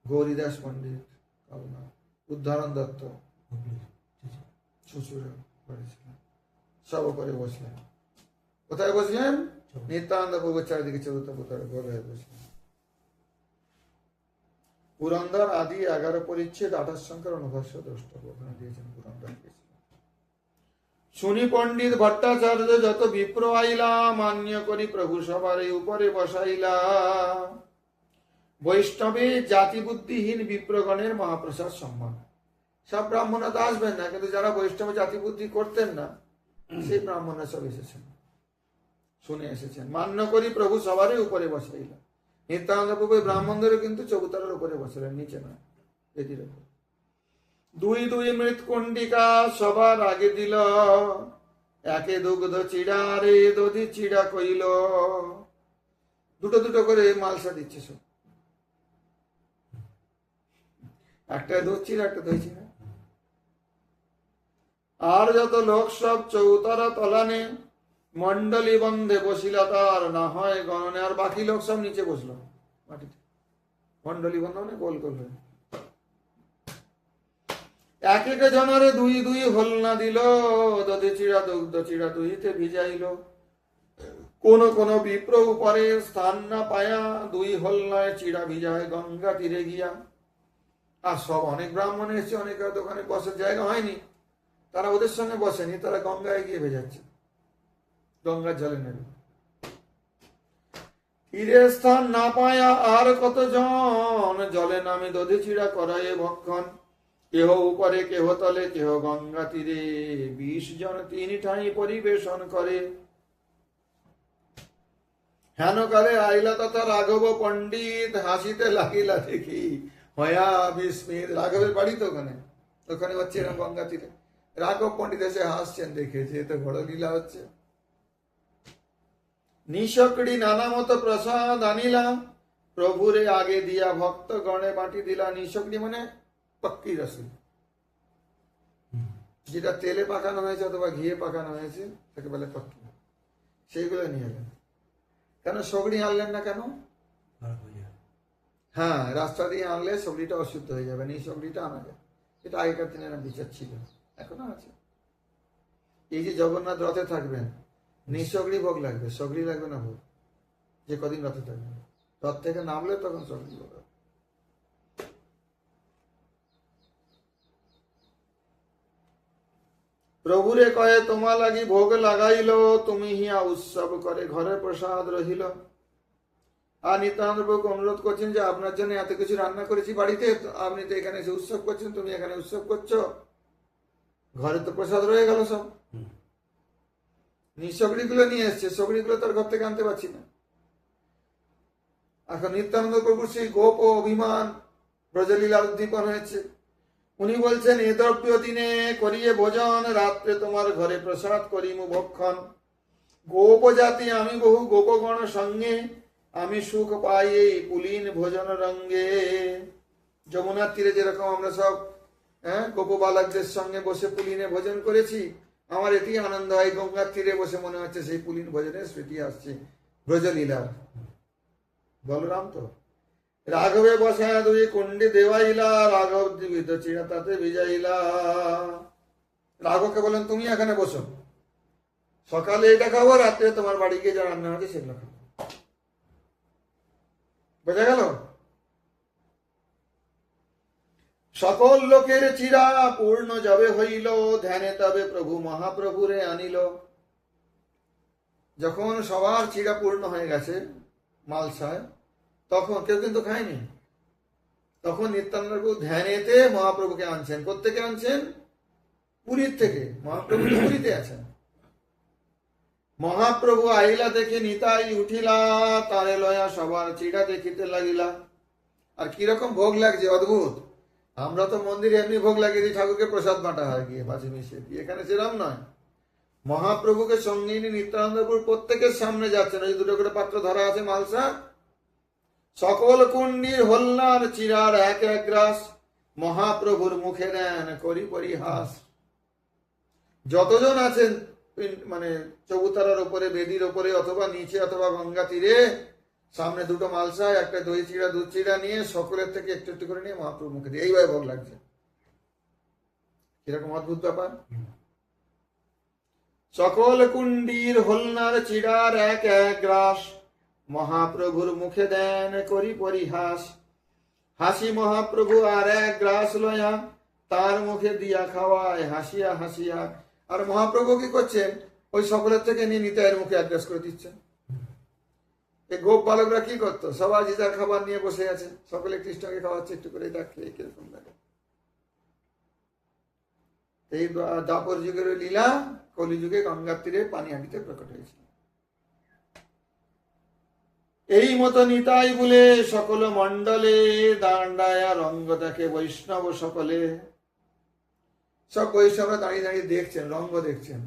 গৌরীদাস পণ্ডিত, উদ্ধরণ দত্ত শ্বশুর করেছিলেন, সব করে বসলেন। কোথায় বসলেন? নিত্যানন্দ প্রভুর চারিদিকে চতুর্থ পুত্রে গোল হয়ে বসলেন। পুরন্দর আদি 11 পরিচ্ছেদ 28 সংখ্যার অনুভাষ্য দ্রষ্টব্য ওখানে দিয়েছেন। পুরন্দর শুনি পণ্ডিত ভট্টাচার্য যত বিপ্র আইলা, মান্য করি প্রভু সবার উপরে বসাইলা। বৈষ্ণবে জাতি বুদ্ধিহীন বিপ্রগণের মহাপ্রসাদ সম্মান। সব ব্রাহ্মণরা তো আসবেন না, কিন্তু যারা বৈষ্ণব জাতি বুদ্ধি করতেন না, সেই ব্রাহ্মণরা সব এসেছেন, শুনে এসেছেন। মান্য করি প্রভু সবারই উপরে বসাইলা। নিত্যানন্দ প্রভু ব্রাহ্মণদেরও কিন্তু চবুতারার উপরে বসালেন, নিচে নয়, বেদির উপর। 2 মৃৎকুণ্ডিকা সবার আগে দিল, একে দুগ্ধ চিড়া রে দধি চিড়া কইল। 2 করে মালসা দিচ্ছে সব, একটা দুধ চিড়া, একটা দই চিড়া। আর যত লোক সব চৌতারা তলানে, মন্ডলী বন্ধে বসিলা তার না হয় গণনে। আর বাকি লোক সব নিচে বসলো মাটিতে, মন্ডলী বন্ধ মানে গোল গোল হয়ে। এক এক জনরে 2 হলনা দিল, দধি চিড়া দুগ্ধ চিড়া দুইতে ভিজাইল। কোন কোন বিপ্র উপরে স্থান না পায়া, 2 হলনায় চিড়া ভিজায় গঙ্গা তীরে গিয়া। আর সব অনেক ব্রাহ্মণ এসছে, অনেকের দোকানে বসার জায়গা হয়নি, তারা ওদের সঙ্গে বসেনি, তারা গঙ্গায় গিয়ে ভেজাচ্ছে, গঙ্গার জলে নেবে। তীরে স্থান না পায়া আর কতজন, জলে নামে দধি চিড়া করায় ভক্ষণ। কেহ উপরে, কেহ তলে, কেহ গঙ্গা তীরে, 20 জন 3 ঠাঁই পরিবেশন করে। হেন কালে আইলা তথা রাঘব পণ্ডিত, হাসিতে লাগিলা দেখি হয়া বিস্মিত। রাঘবের বাড়ি তো ওখানে, ওখানে হচ্ছে এরকম গঙ্গা তীরে। রাঘব পণ্ডিত এসে হাসছেন, দেখেছে এ তো বড় লীলা হচ্ছে। নিশকড়ি নানা মতো প্রসাদ আনিলা, প্রভুরে আগে দিয়া ভক্ত গণে বাটি দিলা। নিশকড়ি মানে পক্কি রসুন, যেটা তেলে পাকানো হয়েছে অথবা ঘিয়ে পাকানো হয়েছে তাকে বলে পক্কি, সেইগুলো নিয়ে এলেন। কেন সগড়ি আনলেন না কেন? হ্যাঁ, রাস্তা দিয়ে আনলে সগড়িটা অশুদ্ধ হয়ে যাবে, এই সগড়িটা আনা যায়। এটা আগেকার দিনের বিচার ছিল, এখনো আছে। এই যে জগন্নাথ রথে থাকবেন, নিঃসগড়ি ভোগ লাগবে, সগড়ি লাগবে না ভোগ। যে কদিন রথে থাকবেন, রথ থেকে নামলে তখন সগড়ি ভোগ। প্রভুরে কয়ে তোমা লাগি ভোগ লাগাইল, তুমি হিয়া উৎসব করে ঘরে প্রসাদ রহিল। আর নিত্যানন্দ প্রভুকে অনুরোধ করছেন যে আপনার জন্য এত কিছু রান্না করেছি বাড়িতে, আপনি তো এখানে এসে উৎসব করছেন, তুমি এখানে উৎসব করছো, ঘরে তো প্রসাদ রয়ে গেল সব। নিঃসগড়ি গুলো নিয়ে এসছে, সগড়ি গুলো তার ঘর থেকে আনতে পারছি না। এখন নিত্যানন্দ প্রভুর সেই গোপ ও অভিমান ব্রজলীলার উদ্দীপন হয়েছে। উনি বলছেন, এ দ্রব্য দিনে করিয়ে ভোজন, রাত্রে তোমার ঘরে প্রসাদ করিমু ভক্ষণ। গোপ জাতি আমি বহু গোপগণ সঙ্গে, আমি সুখ পাই এই পুলিন ভোজন রঙ্গে। যমুনার তীরে যেরকম আমরা সব গোপ বালকদের সঙ্গে বসে পুলিনে ভোজন করেছি, আমার এটি আনন্দ হয়, গঙ্গার তীরে বসে মনে হচ্ছে সেই পুলিন ভোজনের স্মৃতি আসছে ব্রজলীলার। বলরাম তো রাঘবে বসায় দুই কুণ্ডি দেওয়াইলা, রাঘব জীবিত চিরা তাতে ভিজাইলা। রাঘবকে বলেন তুমি এখানে বসো, সকালে এটা খাবো, রাত্রে তোমার বাড়ি গিয়ে যা রান্না হচ্ছে সেগুলো খাবো। বোঝা গেল? সকল লোকের চিরা পূর্ণ যাবে হইল, ধ্যানে তবে প্রভু মহাপ্রভুরে আনিল। যখন সবার চিরা পূর্ণ হয়ে গেছে মালসায়, তখন কেউ কিন্তু খায়নি, তখন নিত্যানন্দ প্রভু ধ্যানেতে মহাপ্রভুকে আনছেন। কোত্থেকে আনছেন? পুরীর থেকে। মহাপ্রভু পুরীতে আছেন। মহাপ্রভু আইলা দেখে নিতাই উঠিলা, তারে লয়া সবার চিড়া দেখিতে লাগিলা। আর কিরকম ভোগ লাগছে, অদ্ভুত। আমরা তো মন্দিরে এমনি ভোগ লাগিয়ে দিই, ঠাকুরকে প্রসাদ বাঁটা হয় গিয়ে বাজি মিশিয়ে দিয়ে, এখানে সেরকম নয়। মহাপ্রভুকে সঙ্গে নিয়ে নিত্যানন্দ প্রভু প্রত্যেকের সামনে যাচ্ছেন। ওই দুটো করে পাত্র ধরা আছে মালসা, সকল কুণ্ডির হল্লার চিরার এক এক গ্রাস, মহাপ্রভুর মুখে দেন করি পরিহাস। যতজন আছেন মানে চৌতারার উপরে, বেদির উপরে, অথবা নিচে, অথবা গঙ্গা তীরে, সামনে দুটো মালসা, একটা দই চিড়া দুধ চিড়া নিয়ে সকলের থেকে একটু একটু করে নিয়ে মহাপ্রভু মুখে দিয়ে এইভাবে ভোগ লাগছে। কিরকম অদ্ভুত ব্যাপার। সকল কুণ্ডির হলনার চিড়ার এক এক গ্রাস, মহাপ্রভুর মুখে দেন করি পরিহাস। হাসি মহাপ্রভু আর এক গ্রাস লয়া, তার মুখে দিয়া খাওয়ায় হাসিয়া হাসিয়া। আর মহাপ্রভু কি করছেন? ওই সকলের থেকে নিয়ে নিতাইয়ের মুখে এক গ্রাস করে দিচ্ছেন। এই গোপ বালকরা কি করতো? সবাই যে যার খাবার নিয়ে বসে আছে, সকলে কৃষ্ণকে খাওয়াচ্ছে একটু করে, দেখলে কিরকম লাগে। এই দ্বাপর যুগের লীলা কলিযুগে গঙ্গার তীরে পানি হাঁড়িতে প্রকট হয়েছিল। এই মতো নিতাই বলে সকল মন্ডলে, দাঁড়ায়া রঙ্গ দেখে বৈষ্ণব সকলে। সব বৈষ্ণবরা দাঁড়িয়ে দাঁড়িয়ে দেখছেন, রঙ্গ দেখছেন।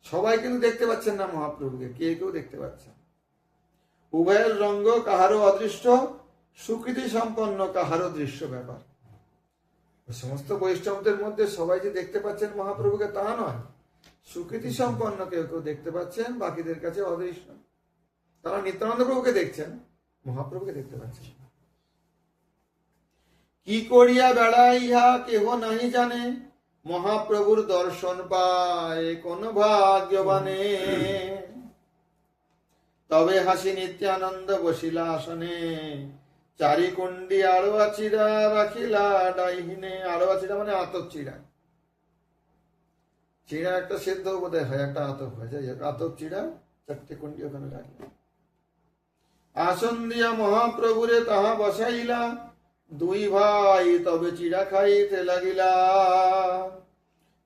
সবাই কিন্তু দেখতে পাচ্ছেন না মহাপ্রভুকে, কে কেউ দেখতে পাচ্ছেন। উভয়ের রঙ্গ কাহারও অদৃষ্ট, সুকৃতি সম্পন্ন কাহারও দৃশ্য ব্যাপার। সমস্ত বৈষ্ণবদের মধ্যে সবাই যে দেখতে পাচ্ছেন মহাপ্রভুকে তা নয়, সুকৃতি সম্পন্ন কেউ কেউ দেখতে পাচ্ছেন, বাকিদের কাছে অদৃশ্য। তারা নিত্যানন্দ প্রভুকে দেখছেন, মহাপ্রভুকে দেখতে পাচ্ছেন। কি করিয়া বেড়াইয়া কেহ নাহি জানে, মহাপ্রভুর দর্শন পায় কোন ভাগ্যবানে। তবে হাসি নিত্যানন্দ বসিলা আসনে, চারি কুণ্ডি আড়োয়া চিড়া রাখিলা ডাইহিনে। আড়োয়া চিড়া মানে আতপ চিড়া। চিড়া একটা সেদ্ধ বোধহয় হয়, একটা আতপ হয়, যাই হোক আতপ চিড়া চারটে কুণ্ডি ওখানে রাখলা। আসন দিয়া মহাপ্রভুরে তাহা বসাইলা, দুই ভাই তবে চিড়া খাইতে লাগিলা।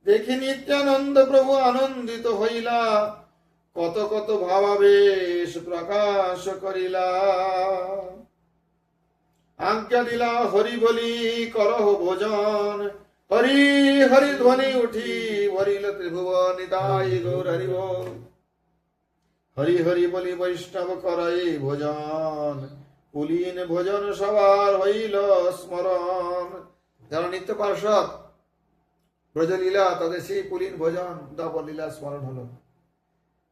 দেখি নিত্যানন্দ প্রভু আনন্দিত হইলা, কত কত ভাবাবেশ প্রকাশ করিলা। আজ্ঞা দিলা হরি বলি করহ ভোজন, হরি হরি ধ্বনি উঠি ভরিল ত্রিভুবন। নিতাই গৌর হরি বল। হরি হরি বলি বৈষ্ণব করাই ভোজন, পুলিন ভোজন সবার হইল স্মরণ। যারা নিত্য পার্শ্বদ ব্রজলীলা, তাদের সেই পুলিন ভোজন দ্বাপর লীলা স্মরণ হলো।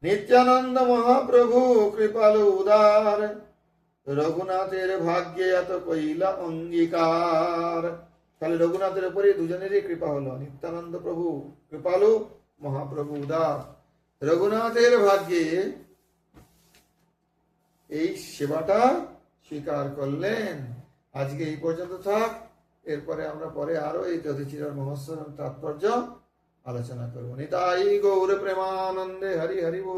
নিত্যানন্দ মহাপ্রভু কৃপালু উদার, রঘুনাথের ভাগ্যে এত কইলা অঙ্গীকার। তাহলে রঘুনাথের উপরে দুজনেরই কৃপা হলো। নিত্যানন্দ প্রভু কৃপালু, মহাপ্রভু উদার। রঘুনাথের ভাগ্যে এই সেবাটা স্বীকার করলেন। আজকে এই পর্যন্ত থাক, এরপরে আমরা পরে আরো এই দধিচিরার মহোৎসব তাৎপর্য আলোচনা করব। নিতাই গৌর প্রেমানন্দে হরি হরি বল।